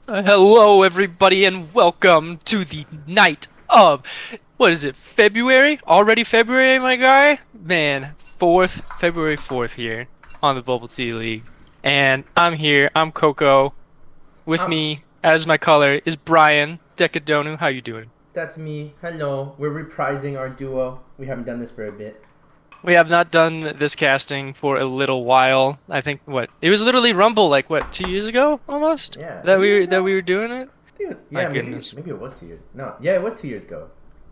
Hello, everybody, and welcome to the night of, what is it, February? Already February, my guy? Man, February 4th here on the Bubble Tea League. And I'm here, I'm Coco. With Um, me, as my color, is Brian DecaDonu. How you doing? that's me. Hello. We're reprising our duo. We haven't done this for a bit. We have not done this casting for a little while. I think, it was literally Rumble, like, 2 years ago, almost? Yeah, That 2 years we ago. were doing it? My Yeah, maybe goodness. maybe it was 2 years. No, yeah, it was 2 years ago.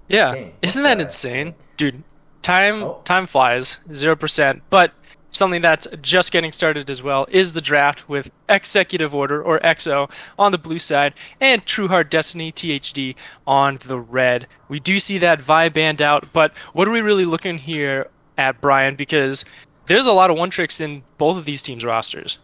Yeah, Dang, isn't what that the heck? insane? Dude, time Oh, time flies, 0%. But something that's just getting started as well is the draft with Executive Order or XO on the blue side and True Heart Destiny THD on the red. We do see that vibe band out, but what are we really looking here at, Brian? Because there's a lot of one tricks in both of these teams' rosters.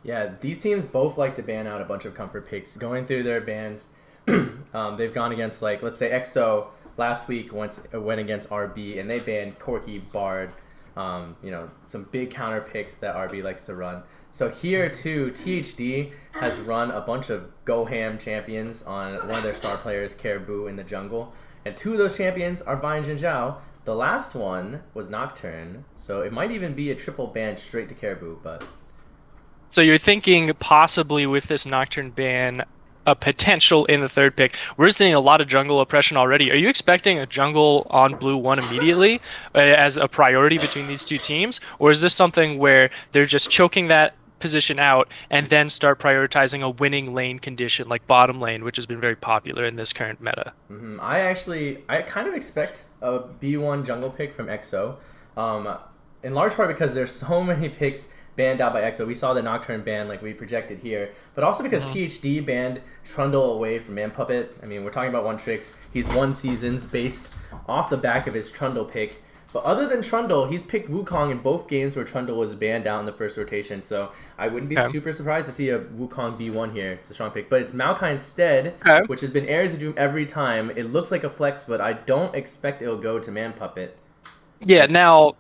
yeah. These teams both like to ban out a bunch of comfort picks. Going through their bans, they've gone against like let's say EXO last week went against RB and they banned Corky Bard. Some big counter picks that RB likes to run. So here too, THD has run a bunch of Go Ham champions on one of their star players, Caribou in the jungle, and two of those champions are Vi and Jinzhao. The last one was Nocturne, so it might even be a triple ban straight to Caribou, but So you're thinking possibly with this Nocturne ban, a potential in the third pick. We're seeing a lot of jungle oppression already. Are you expecting a jungle on blue one immediately as a priority between these two teams? Or is this something where they're just choking that position out and then start prioritizing a winning lane condition like bottom lane, which has been very popular in this current meta? I kind of expect a B1 jungle pick from EXO, um, in large part because there's so many picks banned out by EXO. We saw the Nocturne ban like we projected here, but also because Mhm. THD banned Trundle away from Man Puppet. I mean, we're talking about one tricks. He's won seasons based off the back of his Trundle pick. But other than Trundle, he's picked Wukong in both games where Trundle was banned out in the first rotation. So I wouldn't be Okay. super surprised to see a Wukong B1 here. It's a strong pick. But it's Maokai instead, Okay. which has been Heirs of Doom every time. It looks like a flex, but I don't expect it'll go to Man Puppet. Yeah, now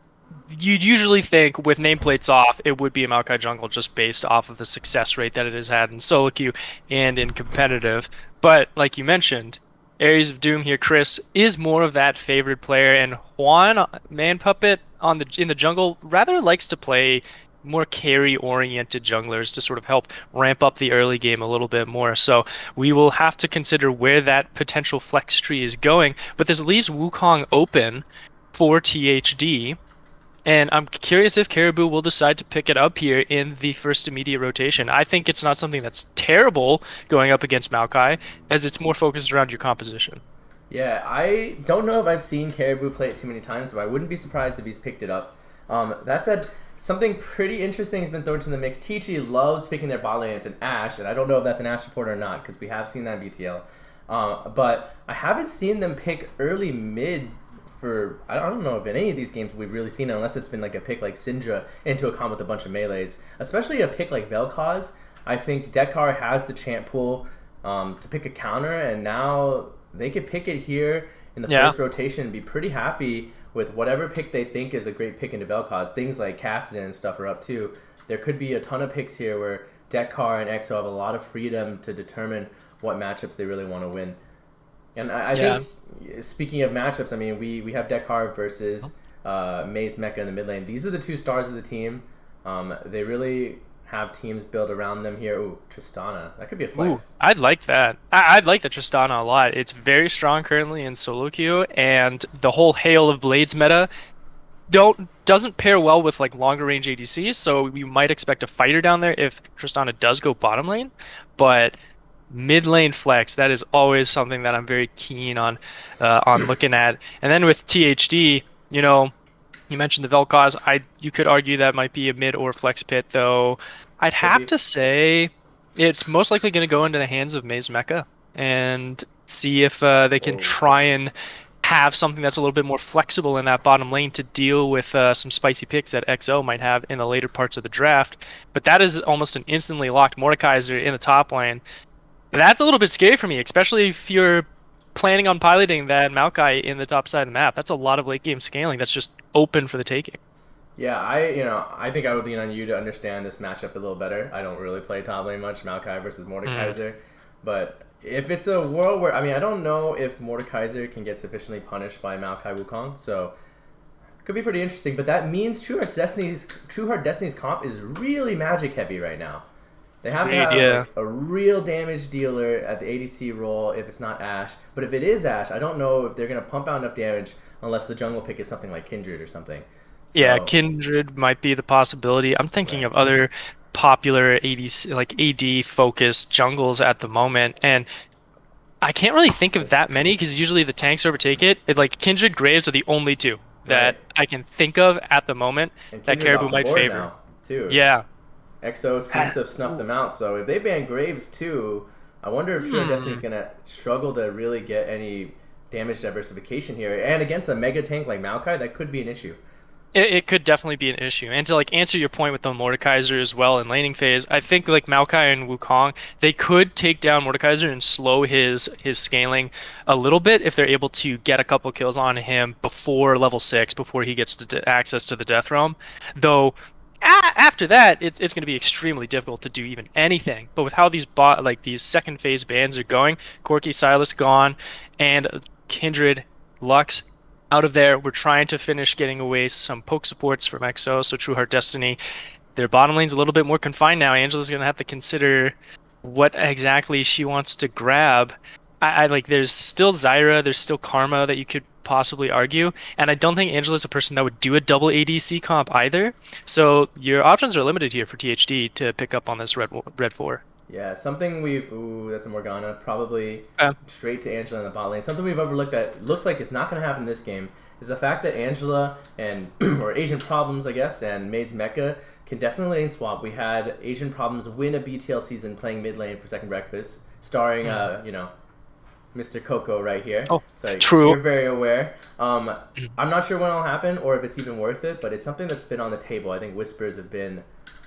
you'd usually think with nameplates off, it would be a Maokai jungle just based off of the success rate that it has had in solo queue and in competitive. But like you mentioned, Ares of Doom here, Chris, is more of that favored player, and Juan Man Puppet on the in the jungle rather likes to play more carry-oriented junglers to sort of help ramp up the early game a little bit more. So we will have to consider where that potential flex tree is going. But this leaves Wukong open for THD. And I'm curious if Caribou will decide to pick it up here in the first immediate rotation. I think it's not something that's terrible going up against Maokai, as it's more focused around your composition. Yeah, I don't know if I've seen Caribou play it too many times, but I wouldn't be surprised if he's picked it up. That said, something pretty interesting has been thrown into the mix. Teachy loves picking their bot lane. It's an Ashe, and I don't know if that's an Ashe support or not because we have seen that in BTL. But I haven't seen them pick early mid for I don't know if in any of these games we've really seen it unless it's been like a pick like Syndra into a comp with a bunch of melees. Especially a pick like Vel'Koz. I think Dekar has the champ pool to pick a counter, and now they could pick it here in the Yeah. first rotation and be pretty happy with whatever pick they think is a great pick into Vel'Koz. Things like Cassidy and stuff are up too. There could be a ton of picks here where Dekar and EXO have a lot of freedom to determine what matchups they really want to win. And I Yeah. think, speaking of matchups, I mean, we have Dekar versus Maze Mecha in the mid lane. These are the two stars of the team. They really have teams built around them here. Ooh, Tristana. That could be a Ooh, flex. I'd like that. I'd like the Tristana a lot. It's very strong currently in solo queue, and the whole Hail of Blades meta doesn't pair well with like longer range ADCs, so we might expect a fighter down there if Tristana does go bottom lane. But mid lane flex, that is always something that I'm very keen on looking at. And then with THD, you mentioned the Vel'Koz. You could argue that might be a mid or flex pit, though. I'd Could have be. to say it's most likely going to go into the hands of Maze Mecha and see if they can Whoa. try and have something that's a little bit more flexible in that bottom lane to deal with some spicy picks that XO might have in the later parts of the draft. But that is almost an instantly locked Mordekaiser in the top lane. That's a little bit scary for me, especially if you're planning on piloting that Maokai in the top side of the map. That's a lot of late game scaling that's just open for the taking. Yeah, I think I would lean on you to understand this matchup a little better. I don't really play top lane much, Maokai versus Mm. Mordekaiser. But if it's a world where, I mean, I don't know if Mordekaiser can get sufficiently punished by Maokai Wukong, so could be pretty interesting. But that means True Heart Destiny's comp is really magic heavy right now. They have to Agreed, have yeah. like a real damage dealer at the ADC role if it's not Ashe. But if it is Ashe, I don't know if they're gonna pump out enough damage unless the jungle pick is something like Kindred or something. Yeah, So Kindred might be the possibility. I'm thinking right, of other popular AD like AD focused jungles at the moment, and I can't really think of that many because usually the tanks overtake it. Like Kindred Graves are the only two right, that I can think of at the moment and that Kindred's Caribou off the might board favor. now too. Yeah. EXO seems to have snuffed them out. So if they ban Graves too, I wonder if True Heart Destiny's Hmm. gonna struggle to really get any damage diversification here. And against a mega tank like Maokai, that could be an issue. It could definitely be an issue. And to like answer your point with the Mordekaiser as well in laning phase, I think like Maokai and Wukong, they could take down Mordekaiser and slow his scaling a little bit if they're able to get a couple kills on him before level 6, before he gets to access to the Death Realm. Though after that, it's going to be extremely difficult to do even anything. But with how these second phase bans are going, Corki Silas gone, and Kindred Lux out of there. We're trying to finish getting away some poke supports from EXO, so True Heart Destiny. Their bottom lane's a little bit more confined now. Angela's gonna have to consider what exactly she wants to grab. I like there's still Zyra, there's still Karma that you could possibly argue, and I don't think Angela's a person that would do a double ADC comp either. So your options are limited here for THD to pick up on this red 4. Yeah, something we've ooh, that's a Morgana. Probably Uh, straight to Angela in the bot lane. Something we've overlooked that looks like it's not going to happen this game is the fact that Angela and or Asian Problems, I guess, and Maze Mecha can definitely lane swap. We had Asian Problems win a BTL season playing mid lane for Second Breakfast, starring Mr. Coco right here. oh, So true. you're very aware. I'm not sure when it'll happen or if it's even worth it, but it's something that's been on the table. I think whispers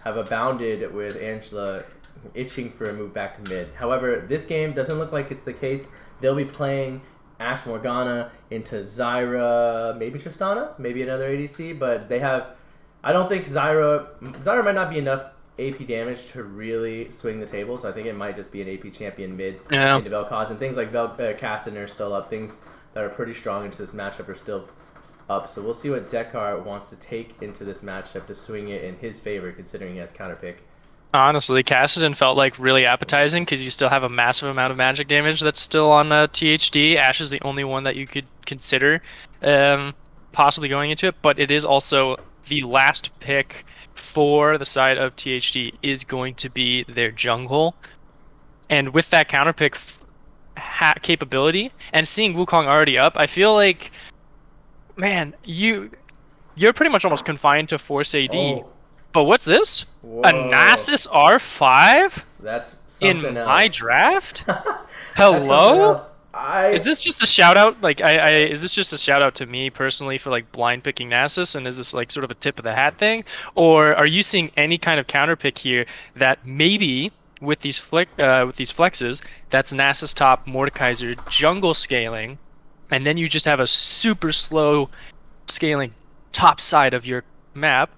have abounded with Angela itching for a move back to mid. However, this game doesn't look like it's the case. They'll be playing Ashe Morgana into Zyra, maybe Tristana, maybe another ADC, but they have. I don't think Zyra might not be enough AP damage to really swing the table, so I think it might just be an AP champion mid Yeah. into Vel'Koz, and things like Cassidy are still up. Things that are pretty strong into this matchup are still up. So we'll see what Dekar wants to take into this matchup to swing it in his favor, considering he has counterpick. Honestly, Kassadin felt like really appetizing because you still have a massive amount of magic damage that's still on THD. Ashe is the only one that you could consider possibly going into it, but it is also the last pick for the side of THD is going to be their jungle. And with that counterpick capability and seeing Wukong already up, I feel like, man, you're pretty much almost confined to Force AD. Oh, But what's this? A whoa. Nasus R5 That's in something my else. draft? That's something Hello? else. Is this just a shout out? Like, is this just a shout out to me personally for like blind picking Nasus? And is this like sort of a tip of the hat thing? Or are you seeing any kind of counter pick here that maybe with these flexes, that's Nasus top Mordekaiser jungle scaling, and then you just have a super slow scaling top side of your map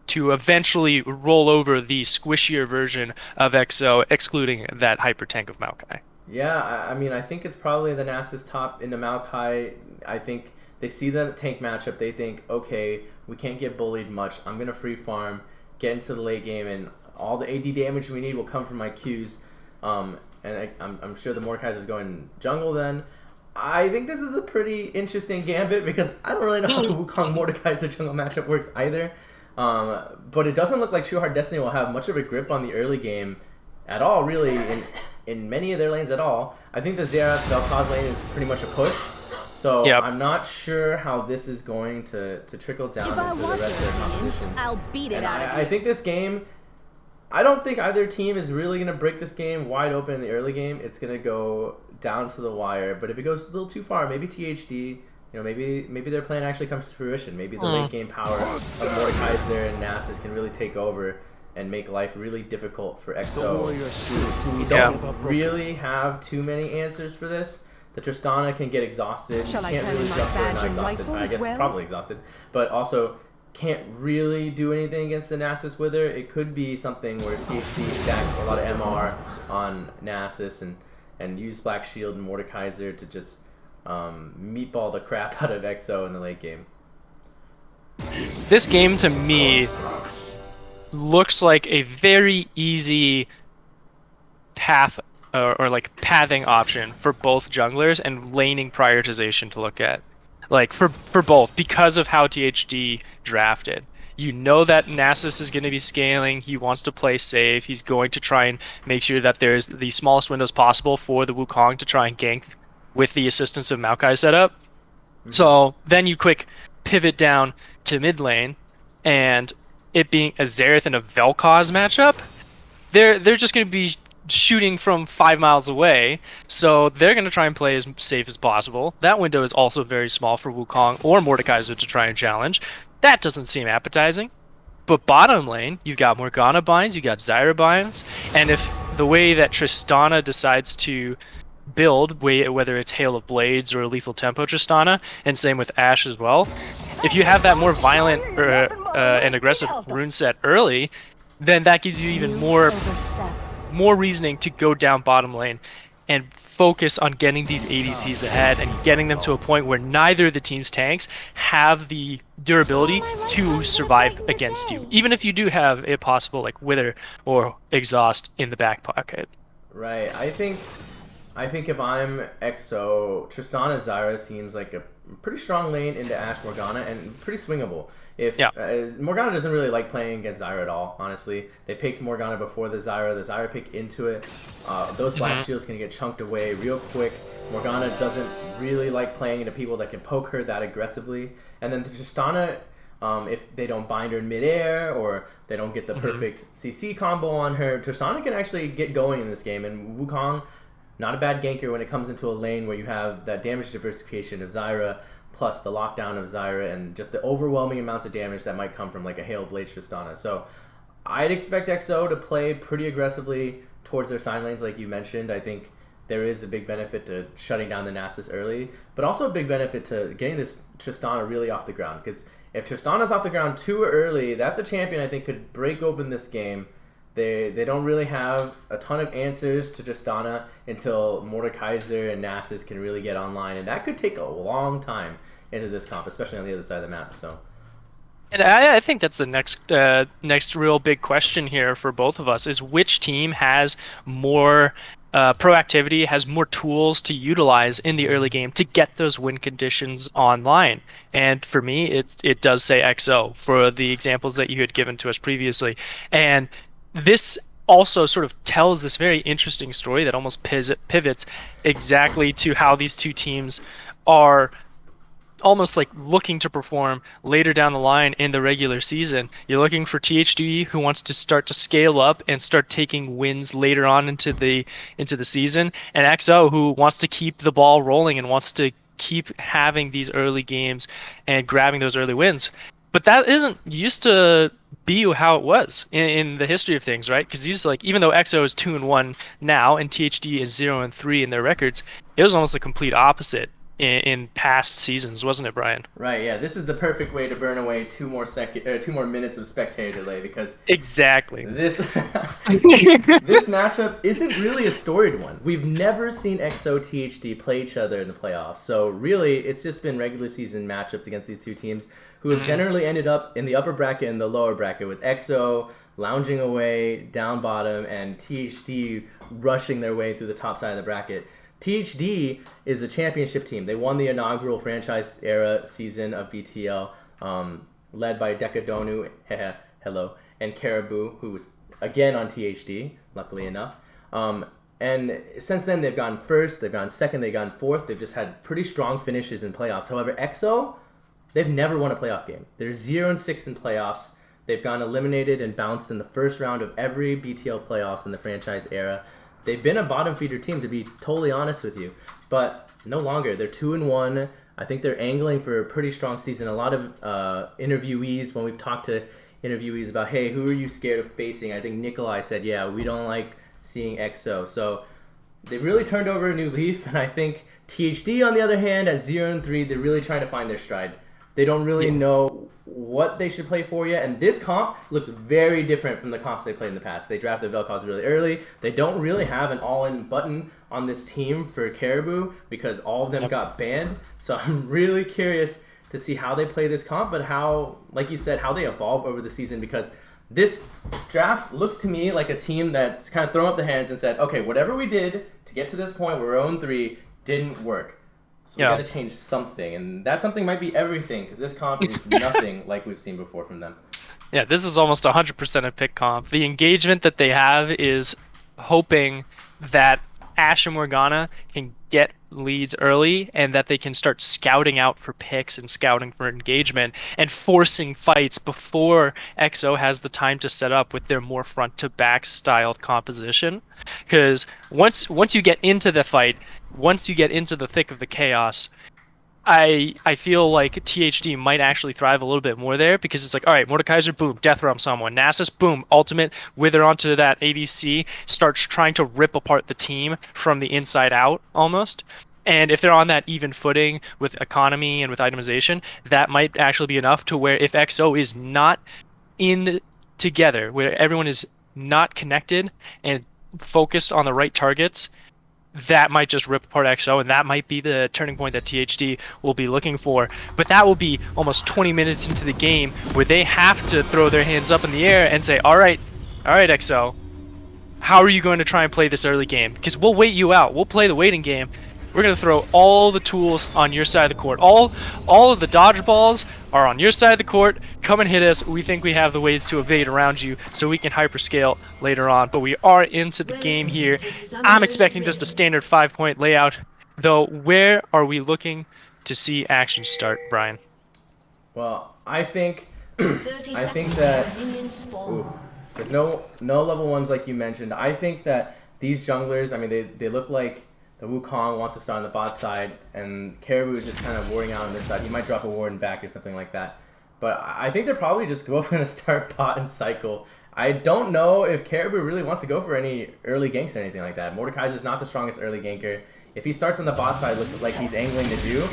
to eventually roll over the squishier version of EXO, excluding that hyper tank of Maokai. Yeah, I mean, I think it's probably the Nasus top into Maokai. I think they see the tank matchup. They think, okay, we can't get bullied much. I'm going to free farm, get into the late game, and all the AD damage we need will come from my Qs. I'm sure the Mordekaiser is going jungle then. I think this is a pretty interesting gambit because I don't really know how the Wukong Mordekaiser jungle matchup works either. But it doesn't look like True Heart Destiny will have much of a grip on the early game at all, really, in many of their lanes at all. I think the Xerath Vel'Koz lane is pretty much a push. So Yep. I'm not sure how this is going to trickle down If I into the want rest of your their opinion, compositions. I'll beat it And out of I you. think this game, I don't think either team is really going to break this game wide open in the early game. It's going to go down to the wire. But if it goes a little too far, maybe THD, maybe their plan actually comes to fruition. Maybe the late game power of Mordekaiser and Nasus can really take over and make life really difficult for EXO, who Yeah. don't really have too many answers for this. The Tristana can get exhausted. Shall I Can't turn really in my jump her, badge not and exhausted. rifle I as guess well? probably exhausted, but also can't really do anything against the Nasus with her. It could be something where THD stacks a lot of MR on Nasus and and use Black Shield and Mordekaiser to just meatball the crap out of EXO in the late game. This game to me looks like a very easy path or like pathing option for both junglers and laning prioritization to look at. Like for both because of how THD drafted. You know that Nasus is going to be scaling. He wants to play safe. He's going to try and make sure that there's the smallest windows possible for the Wukong to try and gank with the assistance of Maokai setup. So then you quick pivot down to mid lane, and it being a Xerath and a Vel'Koz matchup, they're just going to be shooting from 5 miles away, so they're going to try and play as safe as possible. That window is also very small for Wukong or Mordekaiser to try and challenge. That doesn't seem appetizing. But bottom lane, you've got Morgana binds, you got Zyra binds, and if the way that Tristana decides to build, whether it's Hail of Blades or Lethal Tempo Tristana, and same with Ashe as well, if you have that more violent and aggressive rune set early, then that gives you even more reasoning to go down bottom lane and focus on getting these ADCs ahead and getting them to a point where neither of the team's tanks have the durability to survive against you, even if you do have a possible like Wither or Exhaust in the back pocket. Right. I think if I'm EXO, Tristana Zyra seems like a pretty strong lane into Ashe Morgana and pretty swingable. If Morgana doesn't really like playing against Zyra at all, honestly. They picked Morgana before the Zyra pick into it. Those Black Shields can get chunked away real quick. Morgana doesn't really like playing into people that can poke her that aggressively. And then the Tristana, if they don't bind her in midair or they don't get the perfect CC combo on her, Tristana can actually get going in this game. And Wukong, not a bad ganker when it comes into a lane where you have that damage diversification of Zyra, plus the lockdown of Zyra, and just the overwhelming amounts of damage that might come from like a Hail Blade Tristana. So I'd expect EXO to play pretty aggressively towards their side lanes like you mentioned. I think there is a big benefit to shutting down the Nasus early, but also a big benefit to getting this Tristana really off the ground, because if Tristana's off the ground too early, that's a champion I think could break open this game. They don't really have a ton of answers to Tristana until Mordekaiser and Nasus can really get online, and that could take a long time into this comp, especially on the other side of the map. So, and I think that's the next real big question here for both of us is which team has more proactivity, has more tools to utilize in the early game to get those win conditions online. And for me, it does say EXO for the examples that you had given to us previously. And this also sort of tells this very interesting story that almost pivots exactly to how these two teams are almost like looking to perform later down the line in the regular season. You're looking for THD, who wants to start to scale up and start taking wins later on into the season, and EXO, who wants to keep the ball rolling and wants to keep having these early games and grabbing those early wins. But that isn't used to be how it was in the history of things, right? Because even though EXO is 2-1 now and THD is 0-3 in their records, it was almost the complete opposite in past seasons, wasn't it, Brian? Right. Yeah. This is the perfect way to burn away 2 more minutes of spectator delay, because exactly this matchup isn't really a storied one. We've never seen EXO THD play each other in the playoffs, so really it's just been regular season matchups against these two teams who have generally ended up in the upper bracket and the lower bracket, with EXO lounging away down bottom and THD rushing their way through the top side of the bracket. THD is a championship team. They won the inaugural franchise era season of BTL, led by DecaDonu, hello, and Caribou, who was again on THD, luckily enough. And since then, they've gone first, they've gone second, they've gone fourth. They've just had pretty strong finishes in playoffs. However, EXO, they've never won a playoff game. They're 0-6 in playoffs. They've gone eliminated and bounced in the first round of every BTL playoffs in the franchise era. They've been a bottom feeder team, to be totally honest with you, but no longer. They're 2-1. I think they're angling for a pretty strong season. A lot of interviewees, when we've talked to interviewees about, hey, who are you scared of facing? I think Nikolai said, yeah, we don't like seeing EXO. So they've really turned over a new leaf, and I think THD, on the other hand, at 0-3, they're really trying to find their stride. They don't really Yeah. know what they should play for yet. And this comp looks very different from the comps they played in the past. They drafted Vel'Koz really early. They don't really have an all-in button on this team for Caribou because all of them Yep. got banned. So I'm really curious to see how they play this comp, but how, like you said, how they evolve over the season, because this draft looks to me like a team that's kind of thrown up their hands and said, okay, whatever we did to get to this point where we're 0-3 didn't work. So we Yeah. got to change something, and that something might be everything, because this comp is nothing like we've seen before from them. Yeah, this is almost 100% a pick comp. The engagement that they have is hoping that Ash and Morgana can get leads early and that they can start scouting out for picks and scouting for engagement and forcing fights before XO has the time to set up with their more front to back styled composition. Because once you get into the fight, once you get into the thick of the chaos, I feel like THD might actually thrive a little bit more there, because it's like, all right, Mordekaiser, boom, death realm someone. Nasus, boom, ultimate, wither onto that ADC, starts trying to rip apart the team from the inside out almost. And if they're on that even footing with economy and with itemization, that might actually be enough to where if XO is not in together, where everyone is not connected and focused on the right targets, that might just rip apart XO, and that might be the turning point that THD will be looking for. But that will be almost 20 minutes into the game where they have to throw their hands up in the air and say, all right, XO, how are you going to try and play this early game? Because we'll wait you out. We'll play the waiting game. We're going to throw all the tools on your side of the court. All of the dodgeballs are on your side of the court. Come and hit us. We think we have the ways to evade around you so we can hyperscale later on. But we are into the game here. I'm expecting just a standard 5-point layout. Though, where are we looking to see action start, Brian? Well, I think that there's no level ones like you mentioned. I think that these junglers, I mean, they look like the Wukong wants to start on the bot side, and Caribou is just kind of warding out on this side. He might drop a ward and back or something like that. But I think they're probably just both going to start bot and cycle. I don't know if Caribou really wants to go for any early ganks or anything like that. Mordekaiser's not the strongest early ganker. If he starts on the bot side, look like he's angling to do,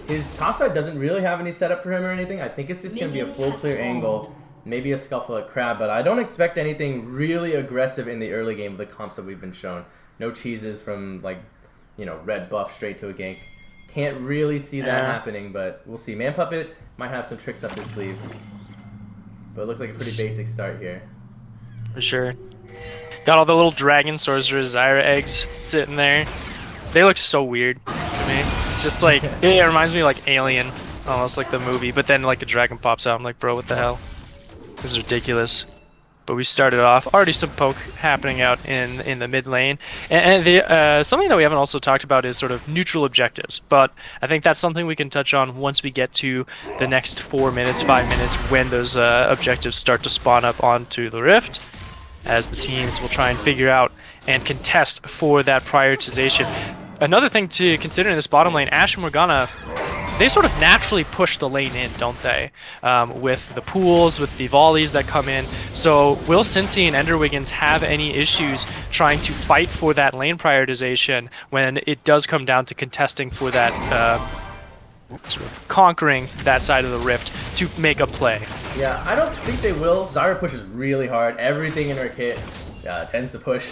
his top side doesn't really have any setup for him or anything. I think it's just going to be a full clear angle, maybe a scuffle at Crab, but I don't expect anything really aggressive in the early game of the comps that we've been shown. No cheeses from, like, you know, red buff straight to a gank. Can't really see that happening, but we'll see. Man Puppet might have some tricks up his sleeve. But it looks like a pretty basic start here. For sure. Got all the little dragon sorcerers, Zyra eggs sitting there. They look so weird to me. It's just like, it reminds me of like Alien, almost like the movie, but then like a dragon pops out. I'm like, bro, what the hell? This is ridiculous. But we started off, already some poke happening out in the mid lane. And something that we haven't also talked about is sort of neutral objectives. But I think that's something we can touch on once we get to the next 4 minutes, 5 minutes, when those objectives start to spawn up onto the Rift, as the teams will try and figure out and contest for that prioritization. Another thing to consider in this bottom lane, Ash and Morgana, they sort of naturally push the lane in, don't they? With the pools, with the volleys that come in. So will Cincy and Enderwiggins have any issues trying to fight for that lane prioritization when it does come down to contesting for that, sort of conquering that side of the Rift to make a play? Yeah, I don't think they will. Zyra pushes really hard. Everything in her kit tends to push.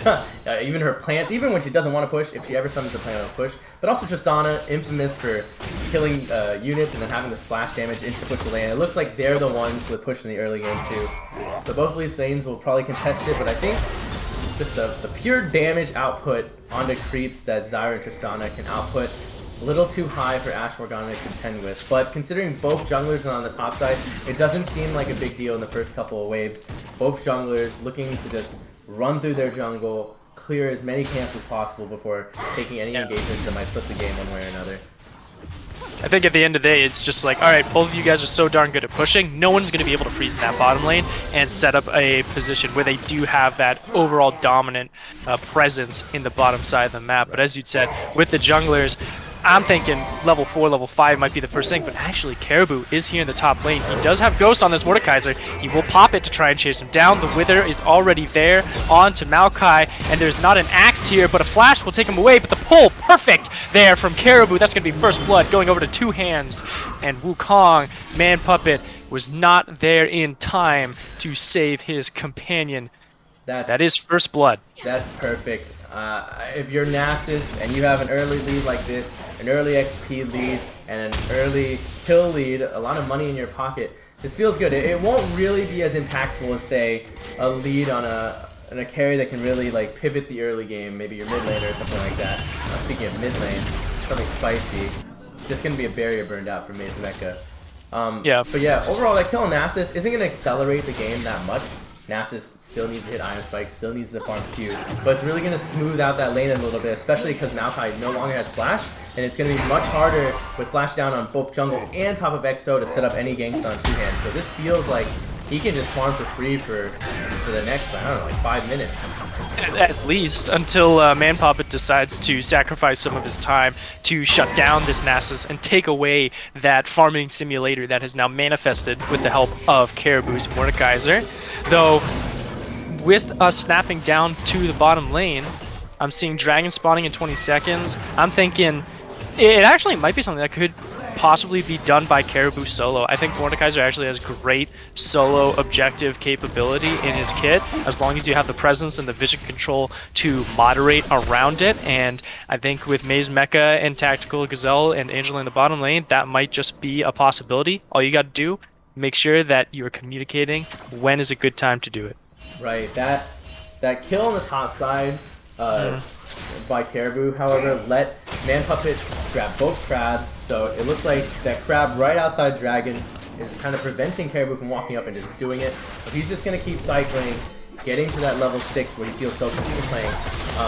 Even her plants, even when she doesn't want to push, if she ever summons a plant, it'll push. But also Tristana, infamous for killing units and then having the splash damage insta-push the lane. It looks like they're the ones with push in the early game too. So both of these lanes will probably contest it, but I think just the pure damage output onto creeps that Zyra and Tristana can output a little too high for Ash Morgana to contend with. But considering both junglers are on the top side, it doesn't seem like a big deal in the first couple of waves. Both junglers looking to just run through their jungle, clear as many camps as possible before taking any engagements that might flip the game one way or another. I think at the end of the day, it's just like, all right, both of you guys are so darn good at pushing, no one's going to be able to freeze in that bottom lane and set up a position where they do have that overall dominant presence in the bottom side of the map. But as you'd said, with the junglers, I'm thinking level 4, level 5 might be the first thing, but actually Caribou is here in the top lane. He does have Ghost on this Mordekaiser. He will pop it to try and chase him down. The Wither is already there on to Maokai, and there's not an axe here, but a flash will take him away, but the pull, perfect there from Caribou. That's going to be first blood going over to Two Hands, and Wukong, Man Puppet, was not there in time to save his companion. That is first blood. That's perfect. If you're Nasus and you have an early lead like this, an early XP lead, and an early kill lead, a lot of money in your pocket, this feels good. It won't really be as impactful as, say, a lead on a carry that can really like pivot the early game, maybe your mid lane or something like that. Speaking of mid lane, something spicy. Just gonna be a barrier burned out from Maze Mecha. Yeah. But yeah, overall, that kill on Nasus isn't gonna accelerate the game that much. Nasus still needs to hit Iron Spike, still needs to farm Q, but it's really going to smooth out that lane a little bit, especially because Maokai no longer has Flash, and it's going to be much harder with Flash down on both jungle and top of XO to set up any ganks on Two Hands. So this feels like he can just farm for free for the next, I don't know, like 5 minutes. At least until Man Puppet decides to sacrifice some of his time to shut down this Nasus and take away that farming simulator that has now manifested with the help of Caribou's Mordekaiser. Though, with us snapping down to the bottom lane, I'm seeing dragon spawning in 20 seconds. I'm thinking it actually might be something that could possibly be done by Caribou solo. I think Mordekaiser actually has great solo objective capability in his kit, as long as you have the presence and the vision control to moderate around it. And I think with Maze Mecha and Tactical Gazelle and Angela in the bottom lane, that might just be a possibility. All you got to do, make sure that you are communicating when is a good time to do it. Right, that kill on the top side by Caribou, however, let Man Puppet grab both crabs, so it looks like that crab right outside Dragon is kind of preventing Caribou from walking up and just doing it. So he's just going to keep cycling, getting to that level 6 where he feels so comfortable playing.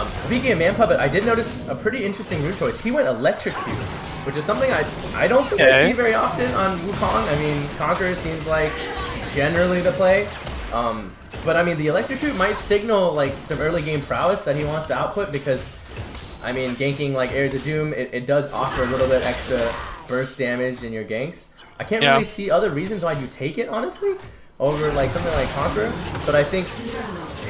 Speaking of Man Puppet, I did notice a pretty interesting rune choice. He went Electrocute, which is something I don't think I see very often on Wukong. I mean, Conqueror seems like generally the play. But I mean, the Electrocute might signal like some early game prowess that he wants to output, because I mean, ganking like Heirs of Doom, it does offer a little bit extra burst damage in your ganks. I can't really see other reasons why you take it, honestly, over like something like Conqueror. But I think,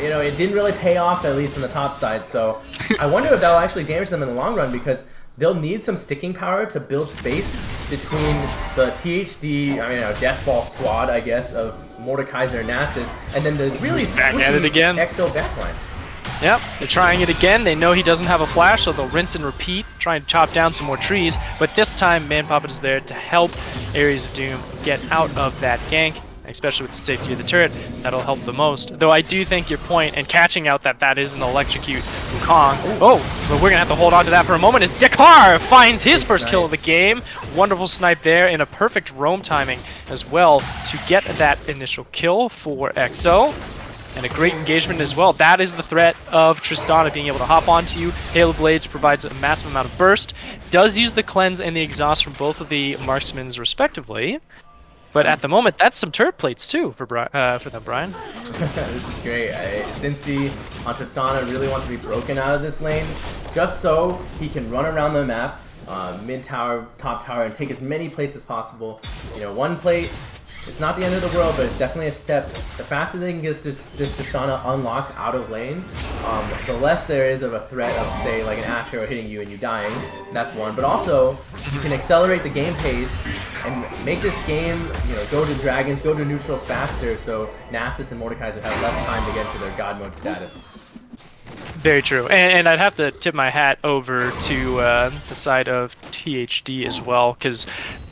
you know, it didn't really pay off, at least on the top side. So I wonder if that'll actually damage them in the long run, because they'll need some sticking power to build space between the THD, I mean, Deathball squad, I guess, of Mordekaiser and Nasus, and then the really squishy XO backline. Yep, they're trying it again. They know he doesn't have a flash, so they'll rinse and repeat, try and chop down some more trees. But this time, Man Puppet is there to help Ares of Doom get out of that gank, especially with the safety of the turret. That'll help the most. Though I do think your point, and catching out that is an Electrocute Wukong. Oh, so we're going to have to hold on to that for a moment as Dekar finds his first kill of the game. Wonderful snipe there, and a perfect roam timing as well to get that initial kill for XO. And a great engagement as well. That is the threat of Tristana being able to hop onto you. Halo Blades provides a massive amount of burst. Does use the cleanse and the exhaust from both of the marksmen respectively. But at the moment, that's some turret plates too for them, Brian. This is great. Cincy on Tristana really wants to be broken out of this lane, just so he can run around the map, mid tower, top tower, and take as many plates as possible. You know, one plate, it's not the end of the world, but it's definitely a step. The faster they can get this Tristana unlocked out of lane, the less there is of a threat of, say, like an Ash hero hitting you and you dying. That's one. But also, you can accelerate the game pace and make this game, you know, go to dragons, go to neutrals faster, so Nasus and Mordekaiser have less time to get to their god mode status. Very true, and I'd have to tip my hat over to the side of THD as well, because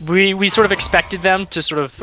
we sort of expected them to sort of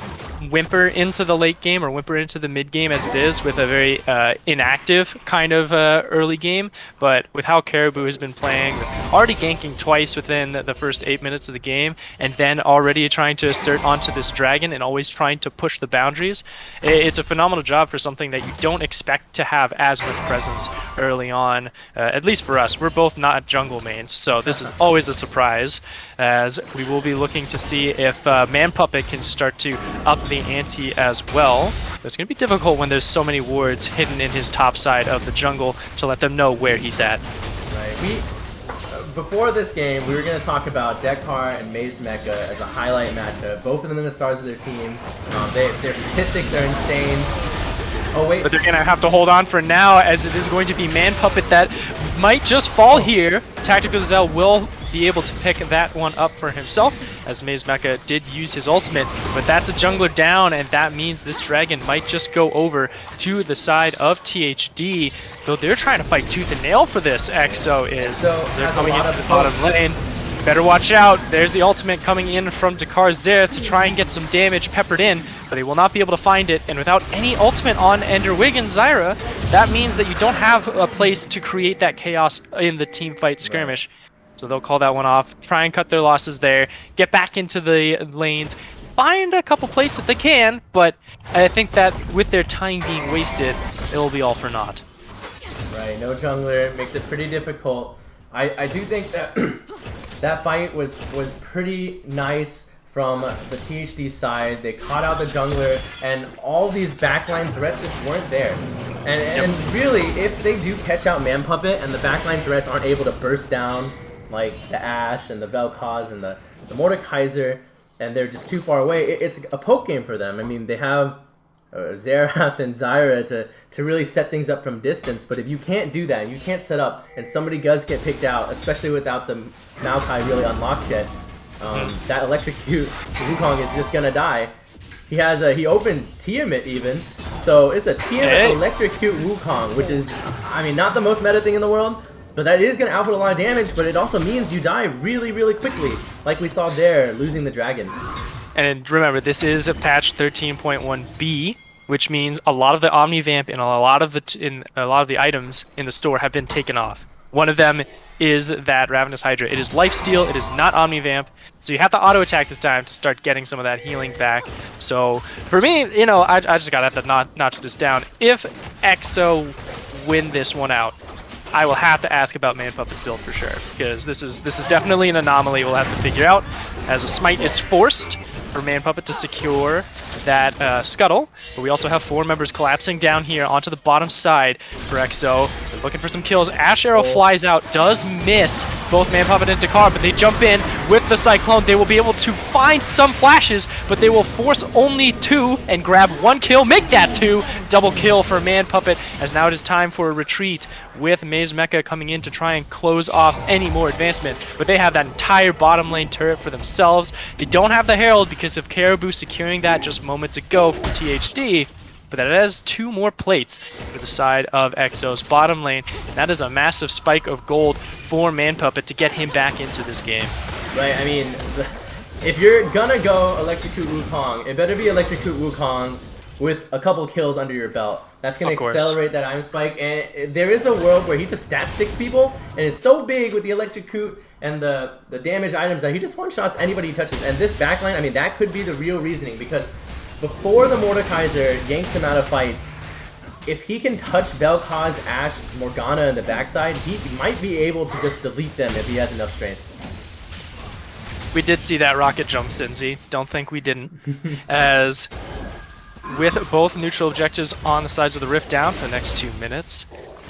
whimper into the late game or whimper into the mid game as it is, with a very inactive kind of early game. But with how Caribou has been playing, already ganking twice within the first 8 minutes of the game, and then already trying to assert onto this dragon and always trying to push the boundaries, it's a phenomenal job for something that you don't expect to have as much presence early on. At least for us, we're both not jungle mains, so this is always a surprise, as we will be looking to see if Man Puppet can start to up the ante as well. But it's going to be difficult when there's so many wards hidden in his top side of the jungle to let them know where he's at. Right. before this game, we were going to talk about Dekar and Maze Mecha as a highlight matchup. Both of them are the stars of their team. Their statistics are insane. Oh, wait. But they're going to have to hold on for now, as it is going to be Man Puppet that might just fall here. Tactical Gazelle will be able to pick that one up for himself, as Maze Mecha did use his ultimate. But that's a jungler down, and that means this dragon might just go over to the side of THD. Though they're trying to fight tooth and nail for this, EXO is. They're coming into the bottom lane. Better watch out. There's the ultimate coming in from Dakar Zerth to try and get some damage peppered in, but they will not be able to find it. And without any ultimate on Ender Wiggins Zyra, that means that you don't have a place to create that chaos in the team fight skirmish. So they'll call that one off, try and cut their losses there, get back into the lanes, find a couple plates if they can, but I think that with their time being wasted, it will be all for naught. Right, no jungler makes it pretty difficult. I do think that that fight was pretty nice from the THD side. They caught out the jungler, and all these backline threats just weren't there. And really, if they do catch out Man Puppet and the backline threats aren't able to burst down, like the Ashe and the Vel'Koz and the Mordekaiser, and they're just too far away, it's a poke game for them. I mean, they have Xerath and Zyra to really set things up from distance, but if you can't do that, you can't set up, and somebody does get picked out, especially without the Maokai really unlocked yet, that electrocute Wukong is just gonna die. He opened Tiamat even, so it's a Tiamat electrocute Wukong, which is, I mean, not the most meta thing in the world, but that is going to output a lot of damage, but it also means you die really, really quickly, like we saw there, losing the dragon. And remember, this is a patch 13.1b, which means a lot of the Omnivamp and a lot of the items in the store have been taken off. One of them is that Ravenous Hydra. It is lifesteal, it is not Omnivamp, so you have to auto attack this time to start getting some of that healing back. So for me, you know, I just gotta have to notch this down. If EXO win this one out, I will have to ask about Man Puppet's build for sure, because this is definitely an anomaly we'll have to figure out, as a smite is forced for Man Puppet to secure that scuttle. But we also have 4 members collapsing down here onto the bottom side for EXO. They're looking for some kills. Ash Arrow flies out, does miss both Man Puppet and Dakar, but they jump in with the Cyclone. They will be able to find some flashes, but they will force only 2 and grab 1 kill, make that 2. Double kill for Man Puppet, as now it is time for a retreat with Maze Mecha coming in to try and close off any more advancement. But they have that entire bottom lane turret for themselves. They don't have the Herald because of Caribou securing that just moments ago for THD, but that has 2 more plates for the side of EXO's bottom lane, and that is a massive spike of gold for Man Puppet to get him back into this game. Right, I mean, if you're gonna go Electrocute Wukong, it better be Electrocute Wukong with a couple kills under your belt. That's gonna accelerate that Iron Spike, and there is a world where he just stat sticks people, and it's so big with the Electrocute and the damage items that he just one-shots anybody he touches. And this backline, I mean, that could be the real reasoning, because before the Mordekaiser yanks him out of fights, if he can touch Vel'Koz, Ashe, Morgana in the backside, he might be able to just delete them if he has enough strength. We did see that rocket jump, Cincy. Don't think we didn't. As with both neutral objectives on the sides of the rift down for the next 2 minutes,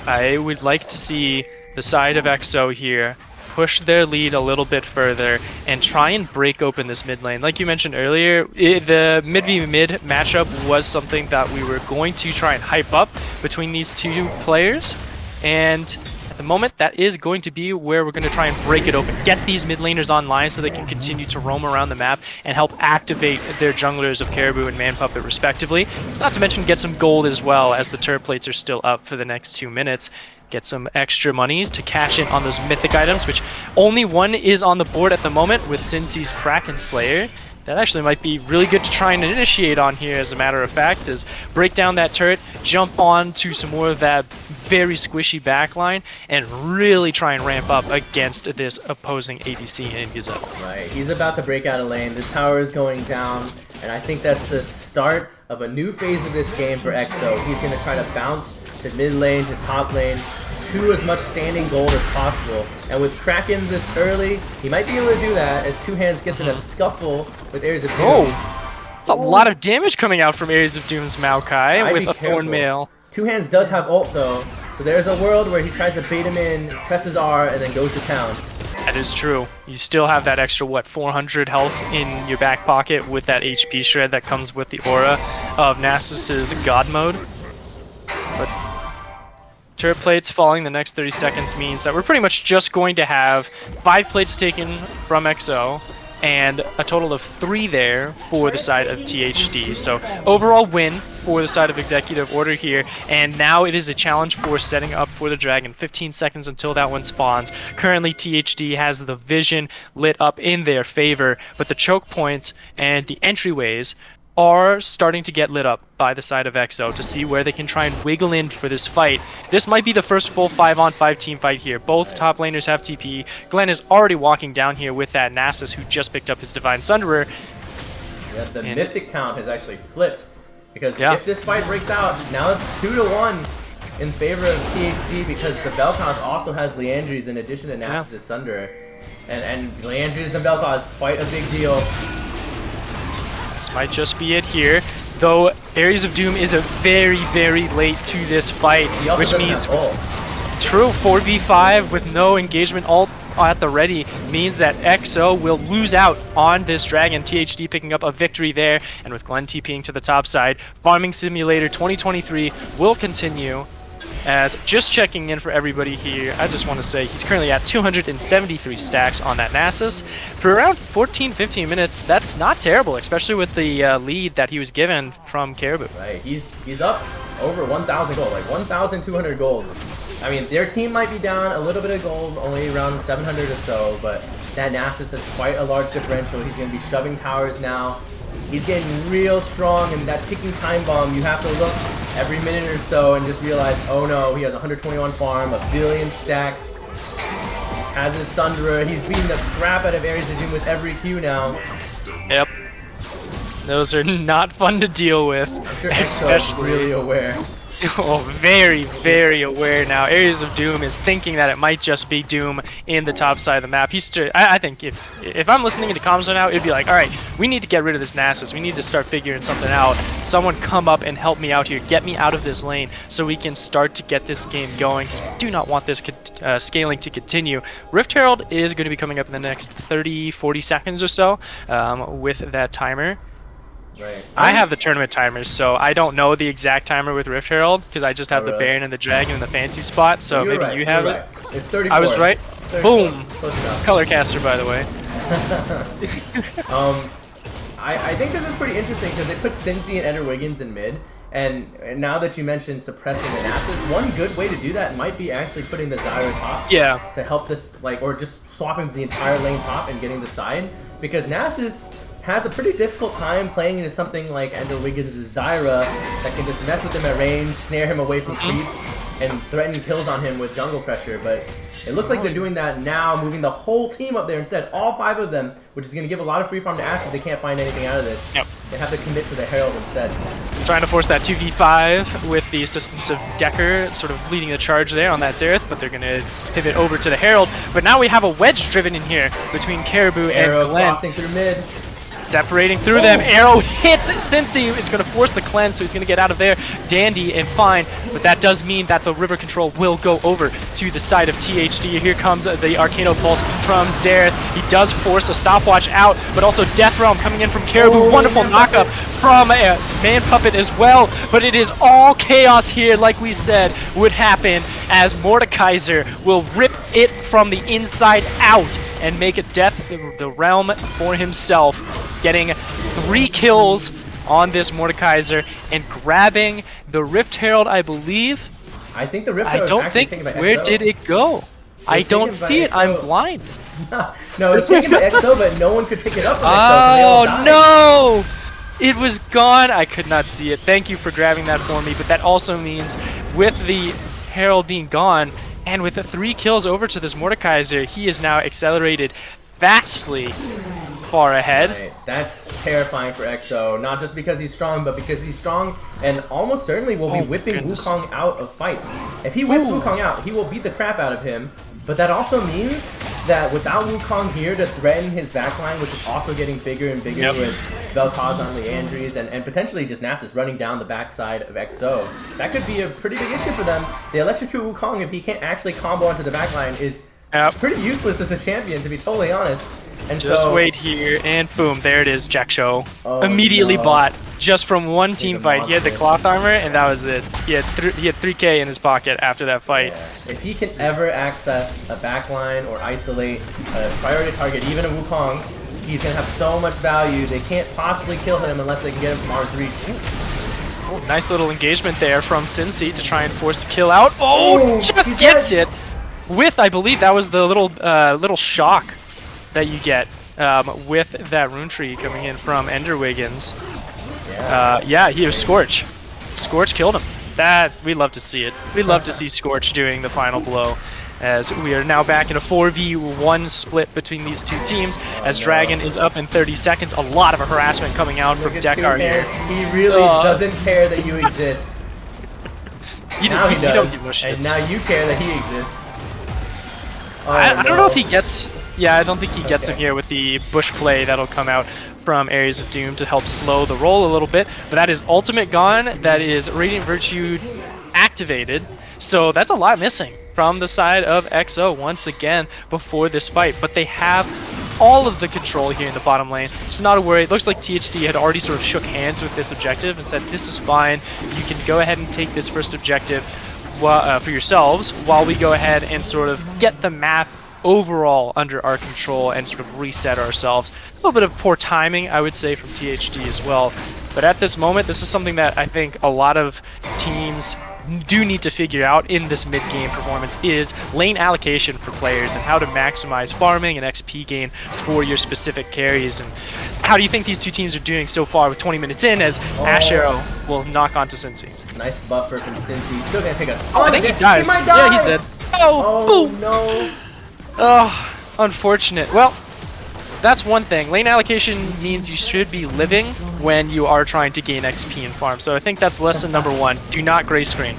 I would like to see the side of EXO here push their lead a little bit further and try and break open this mid lane. Like you mentioned earlier, the mid-v-mid matchup was something that we were going to try and hype up between these 2 players, and at the moment that is going to be where we're going to try and break it open, get these mid laners online so they can continue to roam around the map and help activate their junglers of Caribou and Man Puppet respectively. Not to mention get some gold as well, as the turret plates are still up for the next 2 minutes. Get some extra monies to cash in on those mythic items, which only 1 is on the board at the moment with Cincy's Kraken Slayer. That actually might be really good to try and initiate on here, as a matter of fact, is break down that turret, jump on to some more of that very squishy backline, and really try and ramp up against this opposing ADC in Gazelle. Right, he's about to break out a lane, this tower is going down, and I think that's the start of a new phase of this game for EXO. He's going to try to bounce to mid lane, to top lane, to as much standing gold as possible. And with Kraken this early, he might be able to do that, as 2 Hands gets in a scuffle with Ares of Doom. Oh, it's a lot of damage coming out from Ares of Doom's Maokai with a Thorn Mail. 2 Hands does have ult though, so there's a world where he tries to bait him in, presses R, and then goes to town. That is true. You still have that extra, what, 400 health in your back pocket with that HP shred that comes with the aura of Nasus's God mode. But turret plates falling the next 30 seconds means that we're pretty much just going to have 5 plates taken from XO and a total of 3 there for the side of THD. So overall win for the side of Executive Order here, and now it is a challenge for setting up for the Dragon. 15 seconds until that one spawns. Currently THD has the vision lit up in their favor, but the choke points and the entryways are starting to get lit up by the side of XO to see where they can try and wiggle in for this fight. This might be the first full 5-on-5 team fight here. Both top laners have TP. Glenn is already walking down here with that Nasus who just picked up his Divine Sunderer. Yeah, the mythic count has actually flipped, because if this fight breaks out, now it's 2-1 in favor of THD, because the Vel'Koz also has Liandry's in addition to Nasus' Sunderer. And Liandry's and Vel'Koz is quite a big deal. This might just be it here, though Ares of Doom is a very, very late to this fight, which means true 4v5 with no engagement ult at the ready means that XO will lose out on this Dragon. THD picking up a victory there, and with Glenn TPing to the top side, Farming Simulator 2023 will continue. As just checking in for everybody here, I just want to say he's currently at 273 stacks on that Nasus. For around 14-15 minutes, that's not terrible, especially with the lead that he was given from Caribou. Right, he's up over 1,000 gold, like 1,200 gold. I mean, their team might be down a little bit of gold, only around 700 or so, but that Nasus has quite a large differential. He's going to be shoving towers now. He's getting real strong, and that ticking time bomb, you have to look every minute or so and just realize, oh no, he has 121 farm, a billion stacks, has his Sunderer, he's beating the crap out of Ares of Doom with every Q now. Yep. Those are not fun to deal with, I'm sure especially really aware. Oh, very, very aware now. Ares of Doom is thinking that it might just be Doom in the top side of the map. I think if I'm listening into comms right now, it'd be like, all right, we need to get rid of this Nasus. We need to start figuring something out. Someone come up and help me out here. Get me out of this lane so we can start to get this game going. We do not want this scaling to continue. Rift Herald is going to be coming up in the next 30-40 seconds or so with that timer. Right. I have the tournament timers, so I don't know the exact timer with Rift Herald because I just have the Baron and the Dragon in the fancy spot. So maybe you have it. It's 34. I was right. 34. Boom. Color caster, by the way. I think this is pretty interesting because they put Cincy and Eder Wiggins in mid, and now that you mentioned suppressing the Nasus, one good way to do that might be actually putting the Zyra top. Yeah. To help this, like, or just swapping the entire lane top and getting the side, because Nasus has a pretty difficult time playing into something like Ender Wiggins' Zyra that can just mess with him at range, snare him away from creeps, and threaten kills on him with jungle pressure. But it looks like they're doing that now, moving the whole team up there instead, all 5 of them, which is going to give a lot of free farm to Ashe if they can't find anything out of this. Yep. They have to commit to the Herald instead. Trying to force that 2v5 with the assistance of Decker, sort of leading the charge there on that Xerath, but they're going to pivot over to the Herald. But now we have a wedge driven in here between Caribou and Glenn. Crossing through mid. Separating through them, arrow hits Cincy. It's going to force the cleanse, so he's going to get out of there dandy and fine. But that does mean that the river control will go over to the side of THD. Here comes the Arcano Pulse from Xerath. He does force a stopwatch out, but also Death Realm coming in from Caribou. Wonderful knockup from Man Puppet as well. But it is all chaos here, like we said, would happen as Mordekaiser will rip it from the inside out and make a Death the Realm for himself. Getting 3 kills on this Mordekaiser and grabbing the Rift Herald, I believe. I think the Rift Herald. I don't think. Where did it go? I don't see it. I'm blind. No, it's taken by XO, but no one could pick it up. Oh no! It was gone. I could not see it. Thank you for grabbing that for me. But that also means with the Herald being gone and with the 3 kills over to this Mordekaiser, he is now accelerated vastly far ahead. Right. That's terrifying for XO, not just because he's strong, but because he's strong and almost certainly will be whipping Wukong out of fights. If he whips Wukong out, he will beat the crap out of him, but that also means that without Wukong here to threaten his backline, which is also getting bigger and bigger with Vel'Koz on Liandry's and potentially just Nasus running down the backside of XO, that could be a pretty big issue for them. The electrocute Wukong, if he can't actually combo onto the backline, is Yep. pretty useless as a champion, to be totally honest. And Just so, wait here, and boom, there it is, Jack Show. oh, Immediately no. bought just from one He's team a fight. He had the monster. cloth armor, and that was it. He had 3K in his pocket after that fight. Yeah. If he can ever access a backline or isolate a priority target, even a Wukong, he's gonna have so much value. They can't possibly kill him unless they can get him from arm's reach. Oh, nice little engagement there from Cincy to try and force the kill out. Oh, Oh, just he's gets dead. it with, I believe that was the little shock that you get with that rune tree coming in from Enderwiggins. Yeah, he was Scorch. Scorch killed him. That, we love to see it. We love to see Scorch doing the final blow. As we are now back in a 4v1 split between these two teams, as Dragon is up in 30 seconds. A lot of harassment coming out from Dekar here. He really doesn't care that you exist. He Now he does. don't give no And shits. now you care that he exists. Oh, I don't know if no. he gets... Yeah, I don't think he gets him here with the bush play that'll come out from Areas of Doom to help slow the roll a little bit. But that is ultimate gone. That is Radiant Virtue activated. So that's a lot missing from the side of EXO once again before this fight. But they have all of the control here in the bottom lane. It's not a worry. It looks like THD had already sort of shook hands with this objective and said, this is fine. You can go ahead and take this first objective for yourselves while we go ahead and sort of get the map overall under our control and sort of reset ourselves. A little bit of poor timing, I would say, from THD as well. But at this moment, this is something that I think a lot of teams do need to figure out in this mid-game performance is lane allocation for players and how to maximize farming and XP gain for your specific carries. And how do you think these two teams are doing so far with 20 minutes in as Ash Arrow will knock onto Cincy? Nice buffer from Cincy. Still gonna take a Oh, I think he dies. He might die. Yeah, he's dead. Oh, Oh boom! no. Oh, unfortunate. Well, that's one thing. Lane allocation means you should be living when you are trying to gain XP and farm. So I think that's lesson number one. Do not gray screen.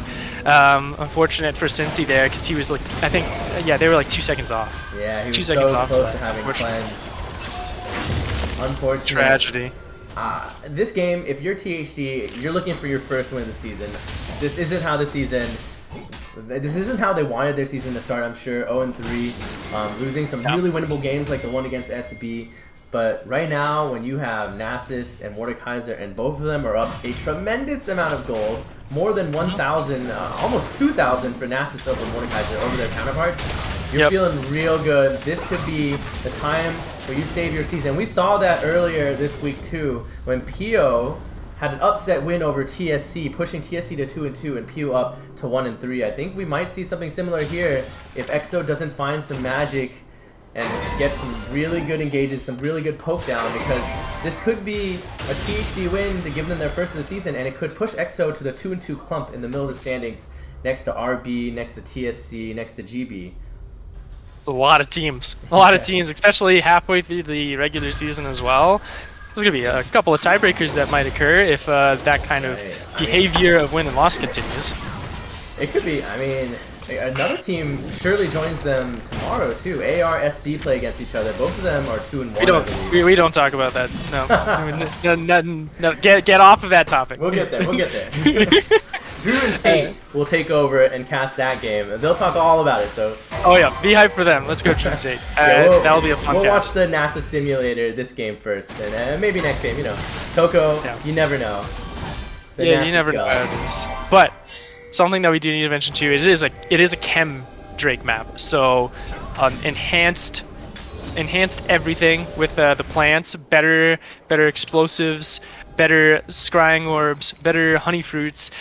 Unfortunate for Cincy there because he was like, I think, yeah, they were like 2 seconds off. Yeah, he 2 was seconds so off. close to having cleanse. Unfortunate. Tragedy. This game, if you're THD, you're looking for your first win of the season. This isn't how they wanted their season to start, I'm sure. 0-3, losing some really winnable games like the one against SB. But right now, when you have Nasus and Mordekaiser, and both of them are up a tremendous amount of gold, more than 1,000, almost 2,000 for Nasus over Mordekaiser over their counterparts, you're feeling real good. This could be the time where you save your season. We saw that earlier this week too, when Pio had an upset win over TSC, pushing TSC to 2-2 and Pio up to 1-3. I think we might see something similar here if EXO doesn't find some magic and get some really good engages, some really good poke down, because this could be a THD win to give them their first of the season, and it could push EXO to the 2-2 clump in the middle of the standings, next to RB, next to TSC, next to GB. It's a lot of teams. A lot of teams, especially halfway through the regular season as well. There's going to be a couple of tiebreakers that might occur if that kind of behavior of win and loss continues. It could be. I mean, another team surely joins them tomorrow too. AR, SB play against each other. Both of them are 2-1. We don't talk about that. No. Get off of that topic. We'll get there. We'll get there. Drew and Tate will take over and cast that game. They'll talk all about it. So. Oh yeah, be hyped for them. Let's go Drew and Tate. That'll be a fun We'll watch cast. the NASA simulator this game first, and maybe next game. You know, Coco. Yeah. You never know. Yeah, you never know how it is. But something that we do need to mention too is it is a chem Drake map. So enhanced everything with the plants, better explosives, better scrying orbs, better honey fruits.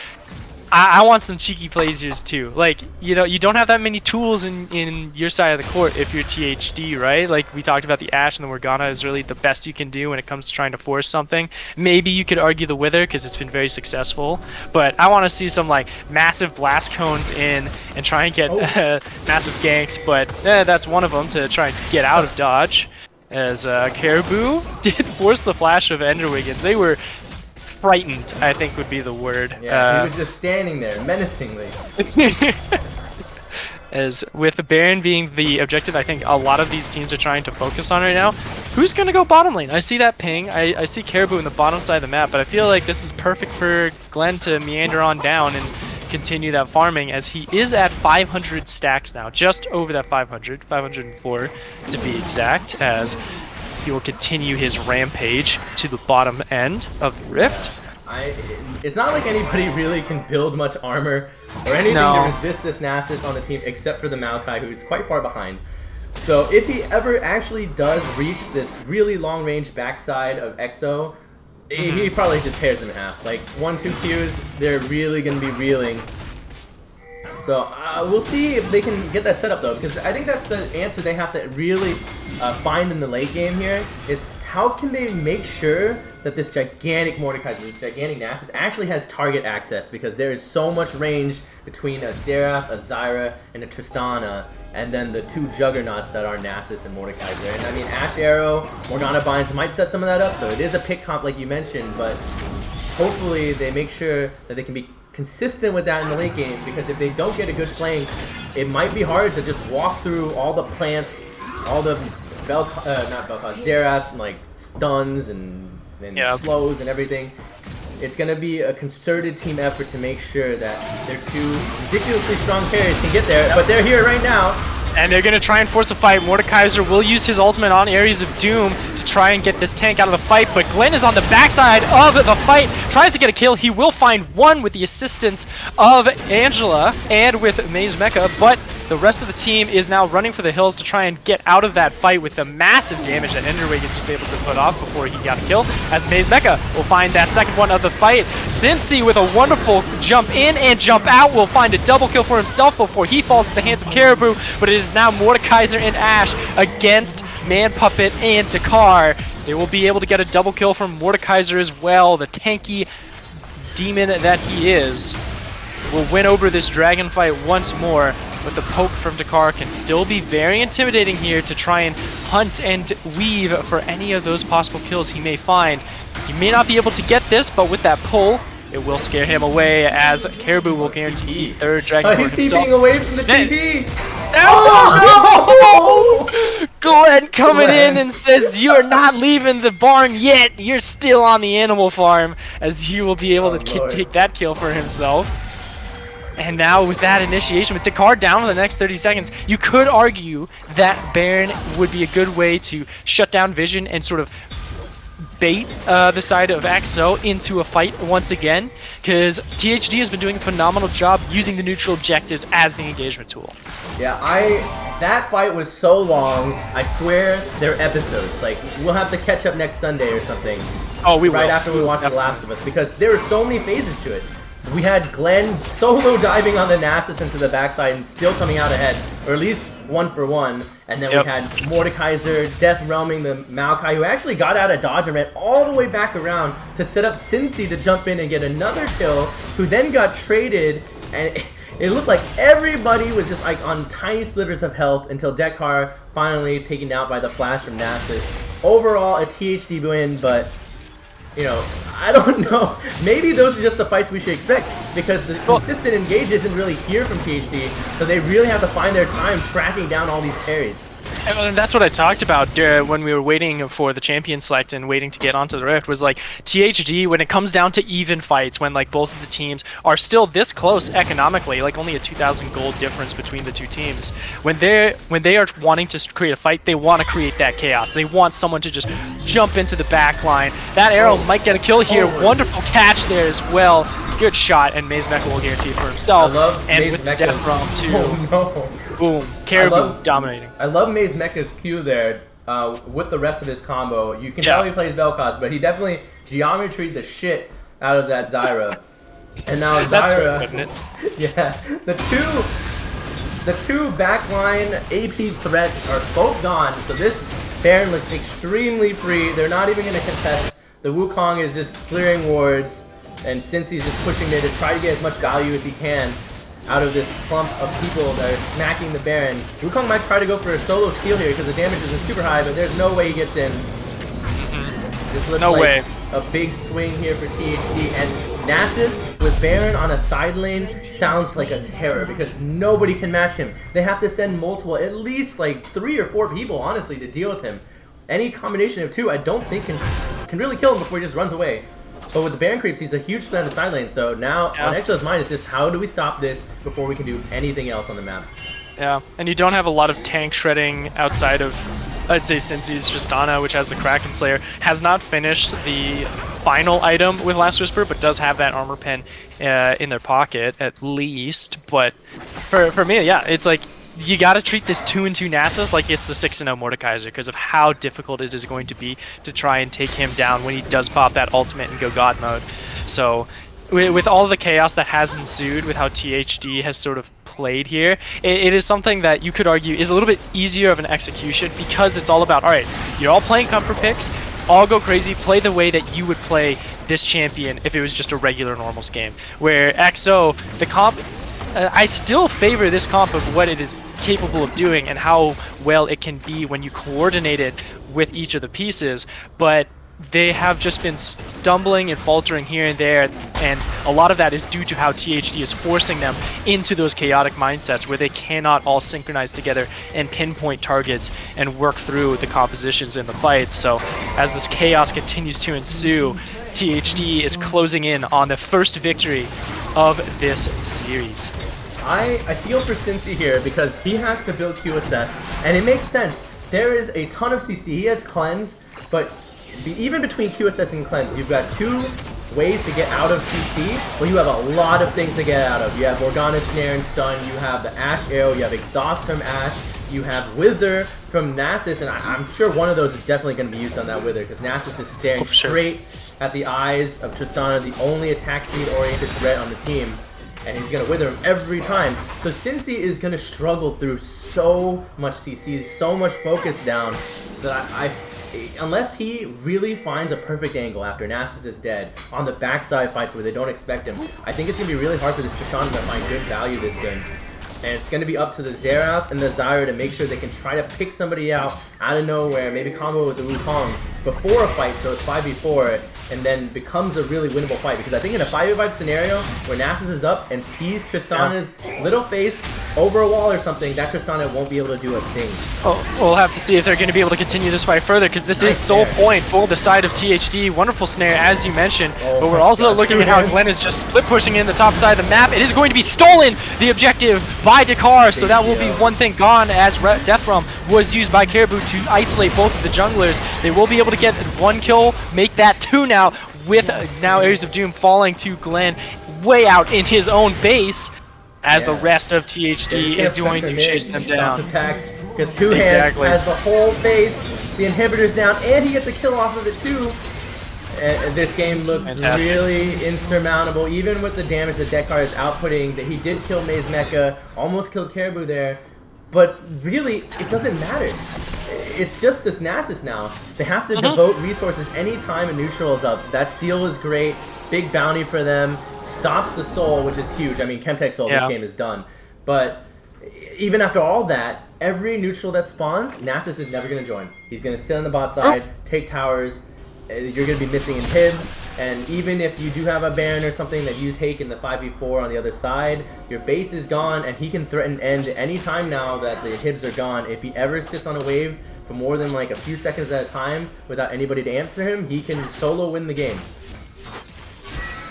I want some cheeky plays here too. Like, you know, you don't have that many tools in your side of the court if you're THD, right? Like we talked about, the Ashe and the Morgana is really the best you can do when it comes to trying to force something. Maybe you could argue the Wither because it's been very successful, but I want to see some like massive blast cones in and try and get massive ganks, but that's one of them to try and get out of dodge. As Caribou did force the flash of Enderwiggins. They were frightened, I think would be the word. Yeah, he was just standing there menacingly. As with the Baron being the objective, I think a lot of these teams are trying to focus on right now. Who's going to go bottom lane? I see that ping. I see Caribou in the bottom side of the map, but I feel like this is perfect for Glenn to meander on down and continue that farming, as he is at 500 stacks now, just over that 500, 504 to be exact, as he will continue his rampage to the bottom end of the rift. It's not like anybody really can build much armor or anything to resist this Nasus on the team except for the Maokai, who's quite far behind. So if he ever actually does reach this really long-range backside of EXO, he probably just tears him in half. Like 1-2 Qs, they're really going to be reeling. So we'll see if they can get that set up though, because I think that's the answer they have to really find in the late game here, is how can they make sure that this gigantic Mordekaiser, this gigantic Nasus, actually has target access, because there is so much range between a Seraph, a Zyra, and a Tristana, and then the two juggernauts that are Nasus and Mordekaiser. And I mean, Ashe Arrow, Morgana Binds might set some of that up, so it is a pick comp like you mentioned, but hopefully they make sure that they can be consistent with that in the late game, because if they don't get a good flank, it might be hard to just walk through all the plants, all the Zeraths, and like stuns and slows and everything. It's going to be a concerted team effort to make sure that their two ridiculously strong carries can get there, but they're here right now. And they're going to try and force a fight. Mordekaiser will use his ultimate on Ares of Doom to try and get this tank out of the fight, but Glenn is on the backside of the fight, tries to get a kill. He will find one with the assistance of Angela and with Maze Mecha, but the rest of the team is now running for the hills to try and get out of that fight with the massive damage that Enderwiggins was able to put off before he got a kill, as Maze Mecha will find that second one of the fight. Cincy with a wonderful jump in and jump out will find a double kill for himself before he falls at the hands of Caribou, but it is now Mordekaiser and Ashe against Man Puppet and Dakar. They will be able to get a double kill from Mordekaiser as well. The tanky demon that he is will win over this dragon fight once more, but the poke from Dakar can still be very intimidating here to try and hunt and weave for any of those possible kills he may find. He may not be able to get this, but with that pull, it will scare him away, as Caribou will guarantee third dragon for he's himself. TPing away from the TP! Oh no! Glenn coming in and says, "You are not leaving the barn yet. You're still on the animal farm," as he will be able to take that kill for himself. And now with that initiation, with Dakar down for the next 30 seconds, you could argue that Baron would be a good way to shut down Vision and sort of bait the side of EXO into a fight once again, because THD has been doing a phenomenal job using the neutral objectives as the engagement tool. Yeah, that fight was so long, I swear they're episodes. Like, we'll have to catch up next Sunday or something. Oh, we will. Right after we watch The Last of Us, because there were so many phases to it. We had Glenn solo diving on the Nasus into the backside and still coming out ahead, or at least 1-for-1. And then we had Mordekaiser death realming the Maokai, who actually got out of dodge and ran all the way back around to set up Cincy to jump in and get another kill, who then got traded, and it looked like everybody was just like on tiny slivers of health until Dekar finally taken out by the flash from Nasus. Overall, a THD win, but you know, I don't know. Maybe those are just the fights we should expect, because the consistent engage isn't really here from THD, so they really have to find their time tracking down all these carries. And that's what I talked about when we were waiting for the champion select and waiting to get onto the Rift, was like THD, when it comes down to even fights, when like both of the teams are still this close economically, like only a 2,000 gold difference between the two teams, when they are wanting to create a fight, they want to create that chaos. They want someone to just jump into the back line. That arrow might get a kill here. Wonderful catch there as well. Good shot, and Maze Mecha will guarantee it for himself. I love and Maze with Mecha. Death Realm too. Oh no. Boom. Caribou dominating. I love Maze Mecha's Q there with the rest of his combo. You can tell he plays Vel'Koz, but he definitely geometried the shit out of that Zyra. And now Zyra, yeah, the two backline AP threats are both gone, so this Baron looks extremely free. They're not even going to contest. The Wukong is just clearing wards, and Cincy's just pushing there to try to get as much value as he can out of this clump of people that are smacking the Baron. Wukong might try to go for a solo steal here because the damage isn't super high, but there's no way he gets in. This looks like a big swing here for THD, and Nasus with Baron on a side lane sounds like a terror because nobody can match him. They have to send multiple, at least like 3 or 4 people, honestly, to deal with him. Any combination of 2, I don't think can really kill him before he just runs away. But with the Baron creeps, he's a huge threat in the side lane. So now on Exo's mind is just how do we stop this before we can do anything else on the map? Yeah, and you don't have a lot of tank shredding outside of, I'd say, Cincy's Tristana, which has the Kraken Slayer, has not finished the final item with Last Whisper, but does have that armor pen in their pocket, at least. But for me, yeah, it's like, you gotta treat this 2-2 Nasus like it's the 6-0 Mordekaiser because of how difficult it is going to be to try and take him down when he does pop that ultimate and go God mode. So, with all the chaos that has ensued, with how THD has sort of played here, it is something that you could argue is a little bit easier of an execution because it's all about, alright, you're all playing comfort picks, all go crazy, play the way that you would play this champion if it was just a regular normals game. Where XO, the comp, I still favor this comp of what it is capable of doing and how well it can be when you coordinate it with each of the pieces, but they have just been stumbling and faltering here and there, and a lot of that is due to how THD is forcing them into those chaotic mindsets where they cannot all synchronize together and pinpoint targets and work through the compositions in the fight. So as this chaos continues to ensue, THD is closing in on the first victory of this series. I feel for Cincy here because he has to build QSS, and it makes sense. There is a ton of CC. He has Cleanse, but even between QSS and Cleanse, you've got two ways to get out of CC, but you have a lot of things to get out of. You have Morgana Snare and Stun, you have the Ashe Arrow, you have Exhaust from Ashe, you have Wither from Nasus, and I'm sure one of those is definitely going to be used on that Wither, because Nasus is staring straight at the eyes of Tristana, the only attack speed oriented threat on the team, and he's going to Wither him every time. So Cincy is going to struggle through so much CC, so much focus down, that unless he really finds a perfect angle after Nasus is dead on the backside fights where they don't expect him, I think it's going to be really hard for this Tristana to find good value this game. And it's going to be up to the Xerath and the Zyra to make sure they can try to pick somebody out of nowhere, maybe combo with the Wukong before a fight, so it's 5v4, and then becomes a really winnable fight. Because I think in a 5v5 scenario where Nasus is up and sees Tristana's little face over a wall or something, that Tristana won't be able to do a thing. Oh, we'll have to see if they're going to be able to continue this fight further, because this is sole point for the side of THD. Wonderful snare, as you mentioned, but we're also looking at how Glenn is just split pushing in the top side of the map. It is going to be stolen, the objective, by Dakar, so that will be one thing gone, as Death Realm was used by Caribou to isolate both of the junglers. They will be able to get one kill, make that two now, with now Ares of Doom falling to Glenn way out in his own base, as the rest of THD is going to chase them down. Because Two Hand has the whole base, the inhibitor's down, and he gets a kill off of it too. And this game looks really insurmountable, even with the damage that Dekar is outputting. That he did kill Maze Mecha, almost killed Caribou there, but really, it doesn't matter. It's just this Nasus now. They have to devote resources anytime a neutral is up. That steal is great, big bounty for them, stops the soul, which is huge. I mean, Chemtech soul, this game is done. But even after all that, every neutral that spawns, Nasus is never going to join. He's going to sit on the bot side, take towers. You're going to be missing inhibs, and even if you do have a Baron or something that you take in the 5v4 on the other side, your base is gone, and he can threaten end any time now that the inhibs are gone. If he ever sits on a wave for more than like a few seconds at a time without anybody to answer him, he can solo win the game.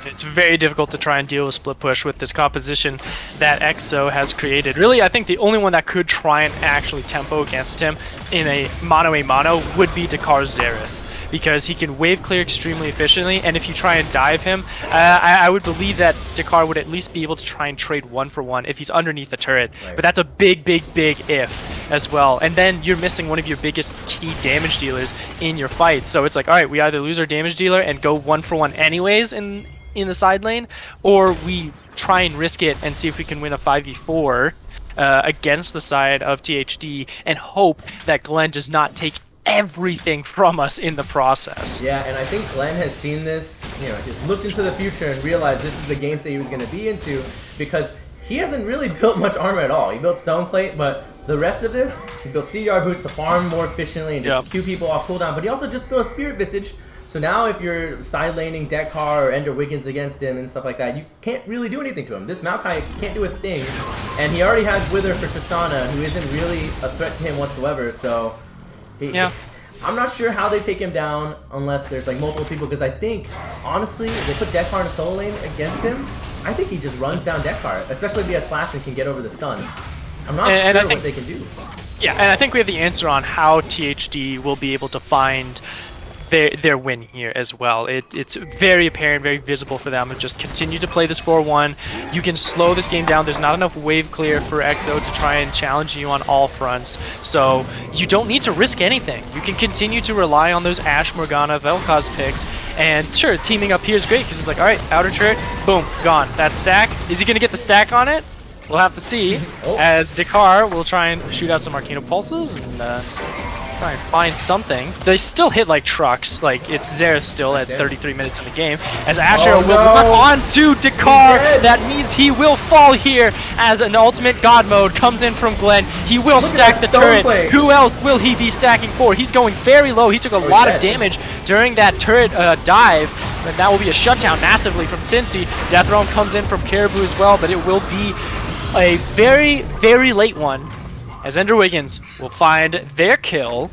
It's very difficult to try and deal with split push with this composition that EXO has created. Really, I think the only one that could try and actually tempo against him in a mono would be Dakar's Xerath, because he can wave clear extremely efficiently, and if you try and dive him, I would believe that Dakar would at least be able to try and trade 1-for-1 if he's underneath the turret. But that's a big if as well. And then you're missing one of your biggest key damage dealers in your fight. So it's like, alright, we either lose our damage dealer and go 1-for-1 anyways in the side lane, or we try and risk it and see if we can win a 5v4 against the side of THD and hope that Glenn does not take everything from us in the process. Yeah, and I think Glenn has seen this, he's looked into the future and realized this is the game state he was going to be into, because he hasn't really built much armor at all. He built Stone Plate, but the rest of this, he built CDR boots to farm more efficiently and just queue people off cooldown, but he also just built a Spirit Visage. So now if you're side laning Dekar or Ender Wiggins against him and stuff like that, you can't really do anything to him. This Maokai can't do a thing, and he already has Wither for Tristana, who isn't really a threat to him whatsoever, so I'm not sure how they take him down unless there's like multiple people, because I think, honestly, if they put Dekar in a solo lane against him, I think he just runs down Dekar, especially if he has flash and can get over the stun. I'm not sure what they can do. Yeah, and I think we have the answer on how THD will be able to find their win here as well. It's very apparent, very visible for them, and just continue to play this 4-1. You can slow this game down. There's not enough wave clear for EXO to try and challenge you on all fronts, so you don't need to risk anything. You can continue to rely on those Ashe, Morgana, Vel'Koz picks, and sure, teaming up here is great because it's like, alright, outer turret, boom, gone. That stack, is he going to get the stack on it? We'll have to see, as Dekar will try and shoot out some Arcana Pulses and try and find something. They still hit like trucks, like it's Xerath still at 33 minutes in the game, as Asher will run onto Dekar. That means he will fall here as an ultimate god mode comes in from Glenn. He will stack the turret. Who else will he be stacking for? He's going very low. He took a lot of damage during that turret dive. And that will be a shutdown massively from Cincy. Death Realm comes in from Caribou as well, but it will be a very, very late one, as Ender Wiggins will find their kill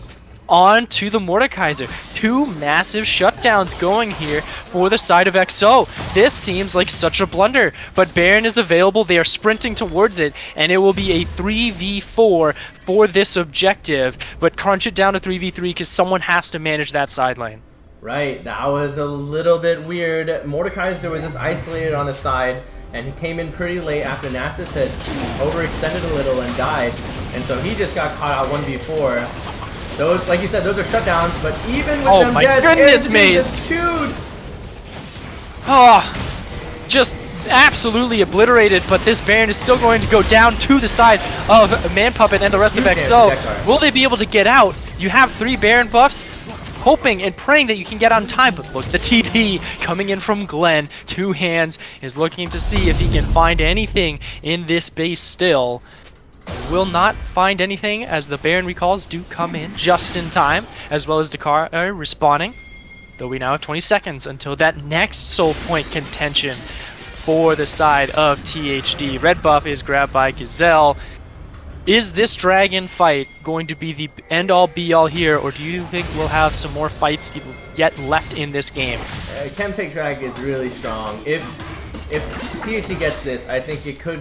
onto the Mordekaiser. Two massive shutdowns going here for the side of XO. This seems like such a blunder, but Baron is available. They are sprinting towards it, and it will be a 3v4 for this objective, but crunch it down to 3v3 because someone has to manage that side lane. Right, that was a little bit weird. Mordekaiser was just isolated on the side, and he came in pretty late after Nasus had overextended a little and died, and so he just got caught out 1v4. Those, like you said, those are shutdowns, but even with them dead, goodness, Mazed! Oh, just absolutely obliterated, but this Baron is still going to go down to the side of Man Puppet and the rest of XO. Will they be able to get out? You have 3 Baron buffs, hoping and praying that you can get on time, but look, the TP coming in from Glenn. 2 hands is looking to see if he can find anything in this base still. Will not find anything as the Baron recalls do come in just in time, as well as Dekar respawning. Though we now have 20 seconds until that next soul point contention for the side of THD. Red buff is grabbed by Gazelle. Is this dragon fight going to be the end-all be-all here, or do you think we'll have some more fights yet left in this game? Chemtech Drag is really strong. If THD gets this, I think it could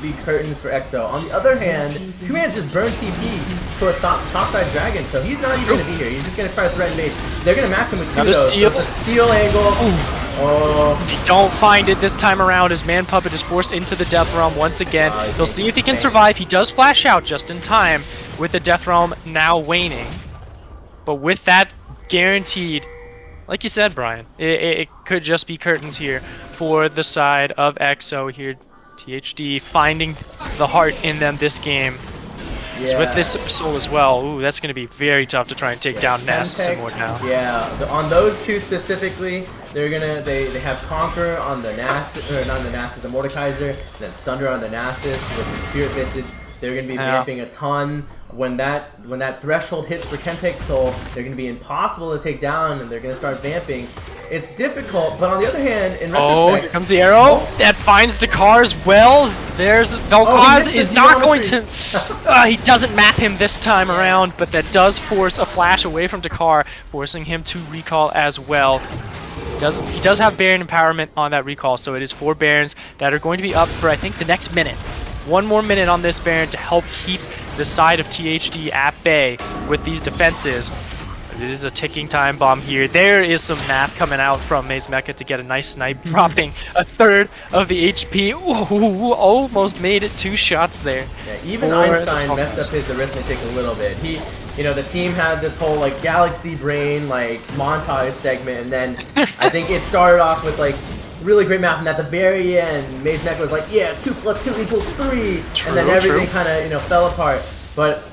be curtains for EXO. On the other hand, 2 hands just burn TP for a topside dragon, so he's not even going to be here. He's just going to try to threaten base. They're going to match him with another steal. So it's a steal angle. They don't find it this time around as Man Puppet is forced into the Death Realm once again. He'll see if he can survive. He does flash out just in time with the Death Realm now waning. But with that guaranteed, like you said, Brian, it could just be curtains here for the side of EXO here. THD finding the heart in them this game. Yeah. So with this soul as well, ooh, that's going to be very tough to try and take down Nasus and more now. Yeah, on those 2 specifically, they're gonna they have Conquer on the Nasus, or not on the Nasus, the Mordekaiser, then Sunder on the Nasus with the Spirit Visage. They're gonna be vamping a ton. When that threshold hits for Chemtech Soul, they're gonna be impossible to take down, and they're gonna start vamping. It's difficult, but on the other hand, in retrospect... here comes the arrow. That finds Dekar as well. There's Vel'Koz is not going to... he doesn't math him this time around, but that does force a flash away from Dekar, forcing him to recall as well. He does have Baron empowerment on that recall, so it is 4 Barons that are going to be up for, I think, the next minute. 1 more minute on this Baron to help keep the side of THD at bay with these defenses. It is a ticking time bomb here. There is some math coming out from Maze Mecha to get a nice snipe, dropping a third of the HP. Ooh, almost made it 2 shots there. Yeah, even Einstein messed up his arithmetic a little bit. The team had this whole like galaxy brain like montage segment, and then I think it started off with like really great math, and at the very end, Maze Mecha was like, yeah, 2 + 2 = 3, and then everything kind of fell apart. But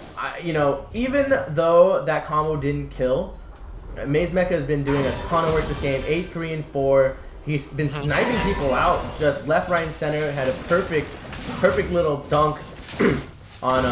even though that combo didn't kill, Maze Mecha has been doing a ton of work this game. 8, 3, and 4. He's been sniping people out just left, right, and center. Had a perfect little dunk on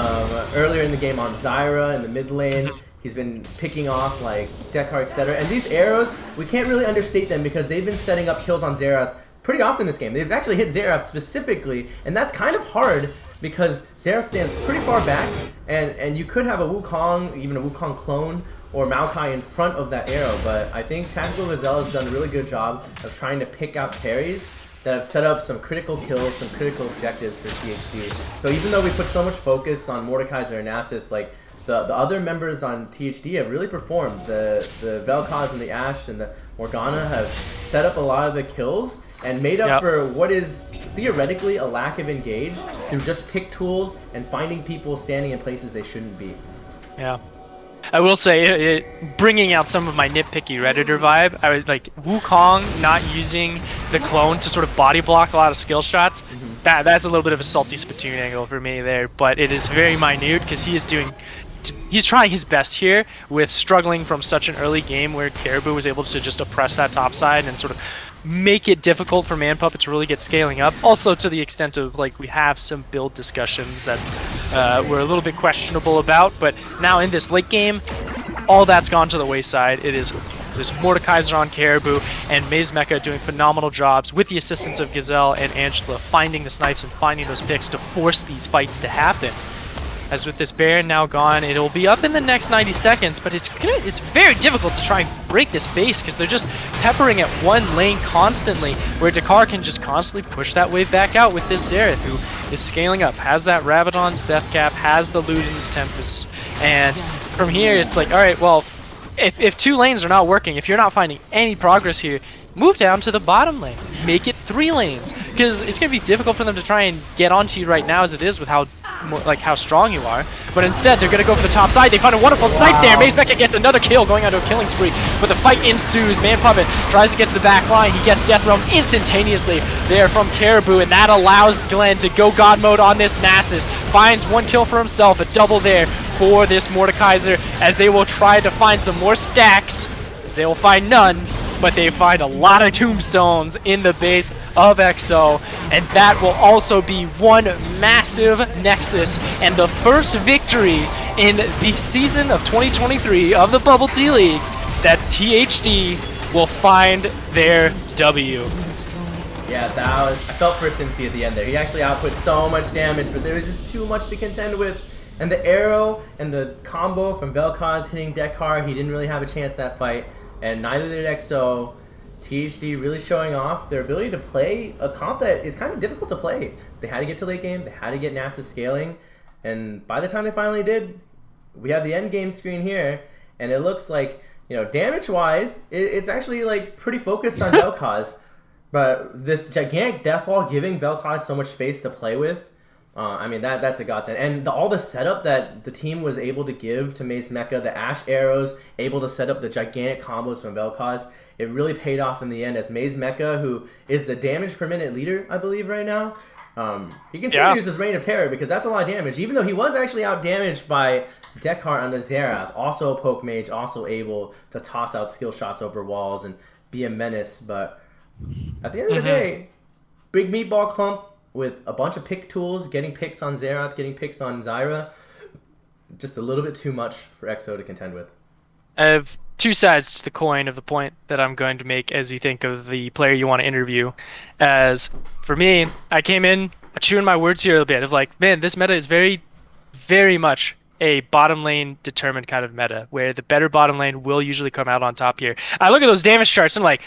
earlier in the game on Zyra in the mid lane. He's been picking off like Dekar, etc. And these arrows, we can't really understate them because they've been setting up kills on Xerath pretty often this game. They've actually hit Xerath specifically, and that's kind of hard because Xerath stands pretty far back, and you could have a Wukong, even a Wukong clone, or Maokai in front of that arrow. But I think Tactical Gazelle has done a really good job of trying to pick out carries that have set up some critical kills, some critical objectives for THD. So even though we put so much focus on Mordekaiser and Nasus, like the other members on THD have really performed. The Vel'Koz and the Ashe and the Morgana have set up a lot of the kills and made up for what is theoretically a lack of engage through just pick tools and finding people standing in places they shouldn't be. Yeah. I will say, bringing out some of my nitpicky Redditor vibe, I was like, Wukong not using the clone to sort of body block a lot of skill shots, that's a little bit of a salty spittoon angle for me there, but it is very minute because he's trying his best here with struggling from such an early game where Caribou was able to just oppress that top side and sort of make it difficult for Man Puppet to really get scaling up. Also to the extent of, like, we have some build discussions that we're a little bit questionable about, but now in this late game, all that's gone to the wayside. It is there's Mordekaiser on Caribou and Maze Mecha doing phenomenal jobs with the assistance of Gazelle and Angela finding the snipes and finding those picks to force these fights to happen. As with this Baron now gone, it'll be up in the next 90 seconds, but it's very difficult to try and break this base because they're just peppering at one lane constantly, where Dakar can just constantly push that wave back out with this Xerath, who is scaling up, has that Rabadon's Death Cap, has the Luden's Tempest, and from here it's like, alright, well, if two lanes are not working, if you're not finding any progress here, move down to the bottom lane. Make it 3 lanes, because it's going to be difficult for them to try and get onto you right now as it is with how strong you are. But instead, they're going to go for the top side. They find a wonderful snipe there. Maze Mecha gets another kill, going on to a killing spree. But the fight ensues. Man Puppet tries to get to the back line. He gets Death Realm instantaneously there from Caribou, and that allows Glenn to go God mode on this Nasus. Finds 1 kill for himself, a double there for this Mordekaiser, as they will try to find some more stacks. They will find none, but they find a lot of tombstones in the base of EXO, and that will also be one massive nexus and the first victory in the season of 2023 of the Bubble Tea League that THD will find their W. Yeah, I felt for Cincy at the end there. He actually output so much damage, but there was just too much to contend with. And the arrow and the combo from Vel'Koz hitting Dekar, he didn't really have a chance that fight. And neither did EXO. THD really showing off their ability to play a comp that is kind of difficult to play. They had to get to late game, they had to get Nasus scaling, and by the time they finally did, we have the end game screen here, and it looks like, you know, damage-wise, it's actually like pretty focused on Vel'Koz, but this gigantic death wall giving Vel'Koz so much space to play with, I mean, that's a godsend. And all the setup that the team was able to give to Maze Mecha, the Ashe arrows, able to set up the gigantic combos from Vel'Koz, it really paid off in the end as Maze Mecha, who is the damage per minute leader, I believe, right now, he continues his reign of terror because that's a lot of damage, even though he was actually out-damaged by Dekar on the Xerath, also a poke mage, also able to toss out skill shots over walls and be a menace. But at the end of the day, big meatball clump, with a bunch of pick tools, getting picks on Xerath, getting picks on Zyra, just a little bit too much for EXO to contend with. I have 2 sides to the coin of the point that I'm going to make as you think of the player you want to interview. As for me, I came in chewing my words here a bit of like, man, this meta is very, very much a bottom lane determined kind of meta, where the better bottom lane will usually come out on top here. I look at those damage charts and I'm like,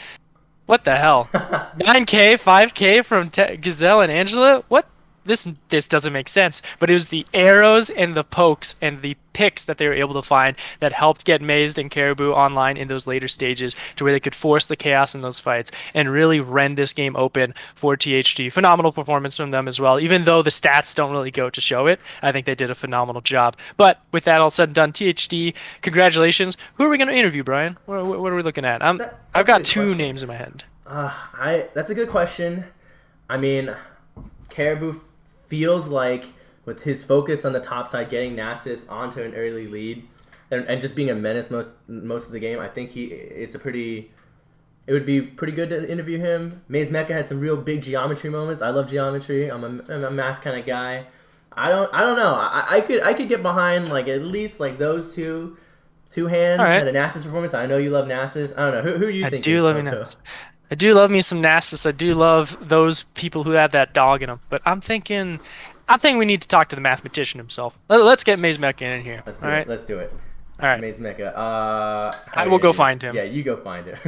what the hell? 9k, 5k from Gazelle and Angela? What? This doesn't make sense. But it was the arrows and the pokes and the picks that they were able to find that helped get Mazed and Caribou online in those later stages to where they could force the chaos in those fights and really rend this game open for THD. Phenomenal performance from them as well. Even though the stats don't really go to show it, I think they did a phenomenal job. But with that all said and done, THD, congratulations. Who are we going to interview, Brian? What are we looking at? I've got 2 names in my head. That's a good question. I mean, Caribou feels like with his focus on the top side, getting Nasus onto an early lead, and just being a menace most of the game, I think it would be pretty good to interview him. Maze Mecha had some real big geometry moments. I love geometry. I'm a math kind of guy. I don't know. I could get behind like at least like those two hands and a Nasus performance. I know you love Nasus. I don't know. Who are you thinking? I do love Nasus. I do love me some Nasus. I do love those people who have that dog in them. But I think we need to talk to the mathematician himself. Let's get Maze Mecha in here. Let's do it. All right, Maze Mecha. How I are you will gonna go do this? find him. Yeah, you go find it.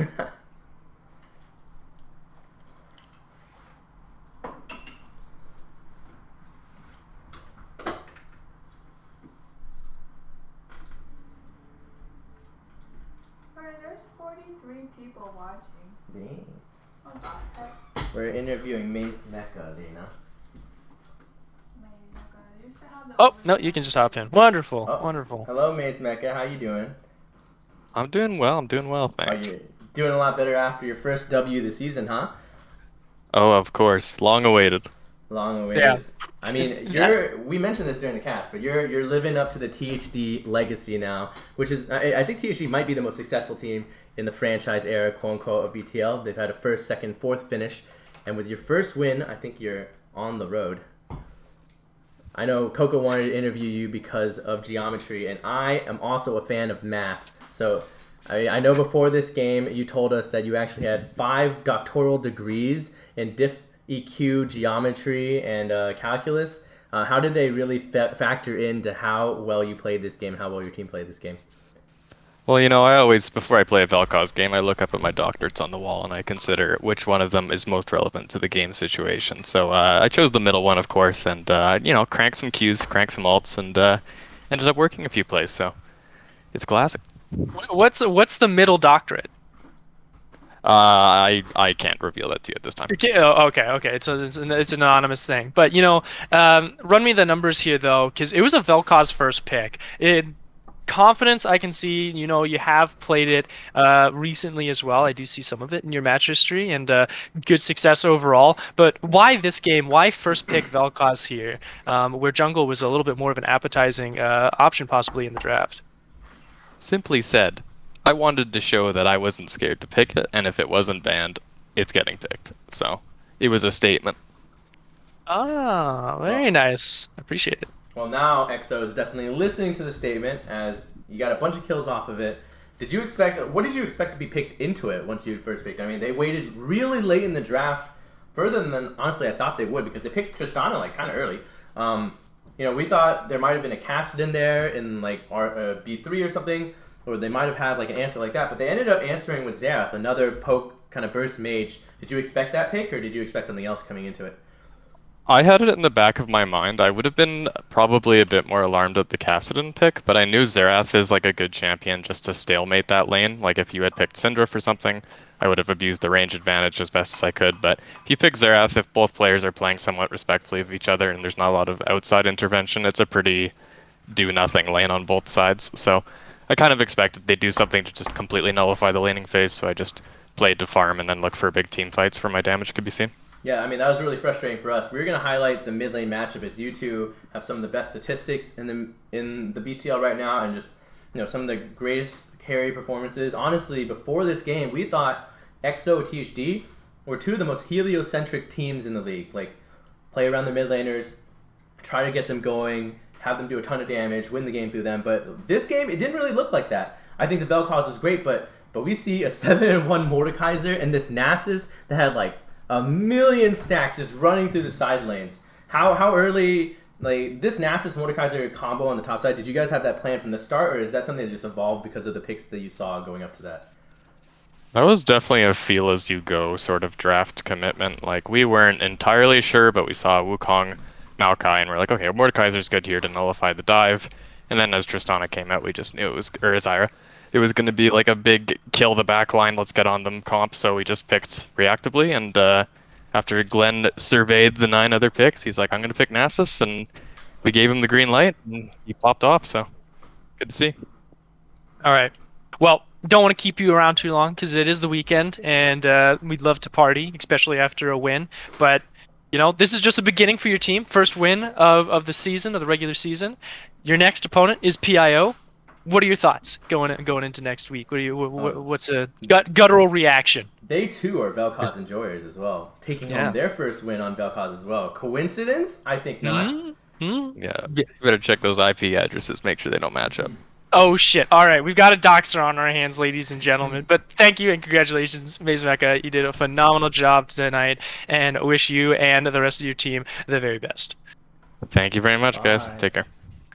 Alright, there's 43 people watching. Dang. What the heck? We're interviewing Maze Mecha, Dana. Maybe not gonna. You should have the Oh, no, overlay you can on. just hop in. Wonderful, Oh, wonderful. hello, Maze Mecha. How you doing? I'm doing well. I'm doing well, Are thanks. you doing a lot better after your first W of the season, huh? Oh, of course. Long awaited. Long Yeah. awaited. I mean, Yeah. we mentioned this during the cast, but you're living up to the THD legacy now, which is I think THD might be the most successful team in the franchise era, quote unquote, of BTL. They've had a first, second, fourth finish, and with your first win, I think you're on the road. I know Coco wanted to interview you because of geometry, and I am also a fan of math. So I know before this game you told us that you actually had 5 doctoral degrees in diff EQ, geometry, and calculus. How did they really factor into how well you played this game, how well your team played this game? Well, I always, before I play a Vel'Koz game, I look up at my doctorates on the wall and I consider which one of them is most relevant to the game situation. So I chose the middle one, of course, and, cranked some Qs, cranked some alts, and ended up working a few plays, so it's classic. What's the middle doctorate? I can't reveal that to you at this time. Oh, okay. It's an anonymous thing. But run me the numbers here though, because it was a Vel'Koz first pick. Confidence, I can see. You have played it recently as well. I do see some of it in your match history, and good success overall. But why this game? Why first pick Vel'Koz here, where jungle was a little bit more of an appetizing option possibly in the draft? Simply said, I wanted to show that I wasn't scared to pick it, and if it wasn't banned, it's getting picked. So it was a statement. Ah, very Well, nice. Appreciate it. well, now EXO is definitely listening to the statement as you got a bunch of kills off of it. What did you expect to be picked into it once you first picked? I mean, they waited really late in the draft, further than honestly I thought they would, because they picked Tristana like kind of early. We thought there might have been a Cassid in there in like our B3 or something, or they might have had like an answer like that, but they ended up answering with Xerath, another poke kind of burst mage. Did you expect that pick, or did you expect something else coming into it? I had it in the back of my mind. I would have been probably a bit more alarmed at the Kassadin pick, but I knew Xerath is like a good champion just to stalemate that lane. Like if you had picked Syndra for something, I would have abused the range advantage as best as I could. But if you pick Xerath, if both players are playing somewhat respectfully of each other and there's not a lot of outside intervention, it's a pretty do-nothing lane on both sides. So I kind of expected they'd do something to just completely nullify the laning phase, so I just played to farm and then look for big team fights where my damage could be seen. Yeah, I mean, that was really frustrating for us. We were going to highlight the mid lane matchup as you two have some of the best statistics in the BTL right now, and just some of the greatest carry performances. Honestly, before this game, we thought EXO THD were two of the most heliocentric teams in the league. Like, play around the mid laners, try to get them going, have them do a ton of damage, win the game through them. But this game, it didn't really look like that. I think the Vel'Koz was great, but we see a 7-1 Mordekaiser and this Nasus that had like a million stacks just running through the side lanes. How early, like this Nasus Mordekaiser combo on the top side, did you guys have that plan from the start, or is that something that just evolved because of the picks that you saw going up to that? That was definitely a feel as you go sort of draft commitment. Like we weren't entirely sure, but we saw Wukong, Maokai, and we're like, okay, Mordekaiser's good here to nullify the dive. And then as Tristana came out, we just knew it was, or Azira, it was going to be like a big kill the backline, let's get on them comp. So we just picked reactively, and after Glenn surveyed the 9 other picks, he's like, I'm going to pick Nasus, and we gave him the green light, and he popped off. So good to see. All right. Well, don't want to keep you around too long because it is the weekend, and we'd love to party, especially after a win. But this is just a beginning for your team. First win of the season, of the regular season. Your next opponent is PIO. What are your thoughts going into next week? What's a guttural reaction? They too are Vel'Koz enjoyers as well, taking home their first win on Vel'Koz as well. Coincidence? I think not. Mm-hmm. Yeah, you better check those IP addresses, make sure they don't match up. Oh shit! All right, we've got a doxer on our hands, ladies and gentlemen. But thank you and congratulations, Maze Mecha. You did a phenomenal job tonight, and wish you and the rest of your team the very best. Thank you very much, guys. Bye. Take care.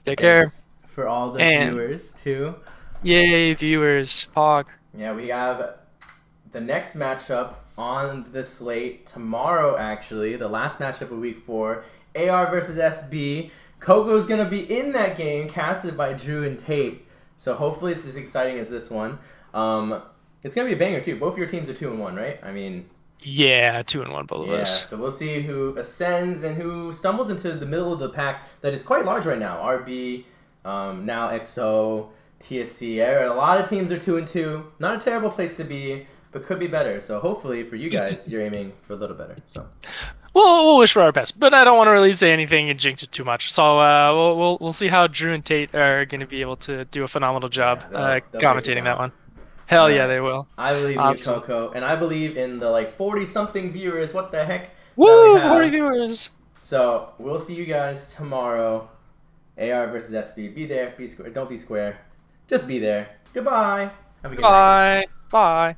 Take care. Thanks for all the And viewers too. Yay, viewers. Hog. Yeah, we have the next matchup on the slate tomorrow, actually. The last matchup of week 4. AR versus SB. Coco's going to be in that game, casted by Drew and Tate. So hopefully it's as exciting as this one. It's going to be a banger, too. Both of your teams are 2-1, right? I mean... Yeah, 2-1 both of Yeah, us. so we'll see who ascends and who stumbles into the middle of the pack that is quite large right now. RB, now XO, TSC. A lot of teams are 2-2. Not a terrible place to be, but could be better. So hopefully for you guys, you're aiming for a little better. So We'll wish for our best, but I don't want to really say anything and jinx it too much. So we'll see how Drew and Tate are going to be able to do a phenomenal job they'll figure it commentating that out. one. Hell All yeah, right. they will. I believe in you, Awesome. Coco, and I believe in the like 40-something viewers. What the heck? That Woo, we 40 have. viewers. So we'll see you guys tomorrow. AR versus SB. Be there. Be square. Don't be square. Just be there. Goodbye. Have a good night. Bye. Bye.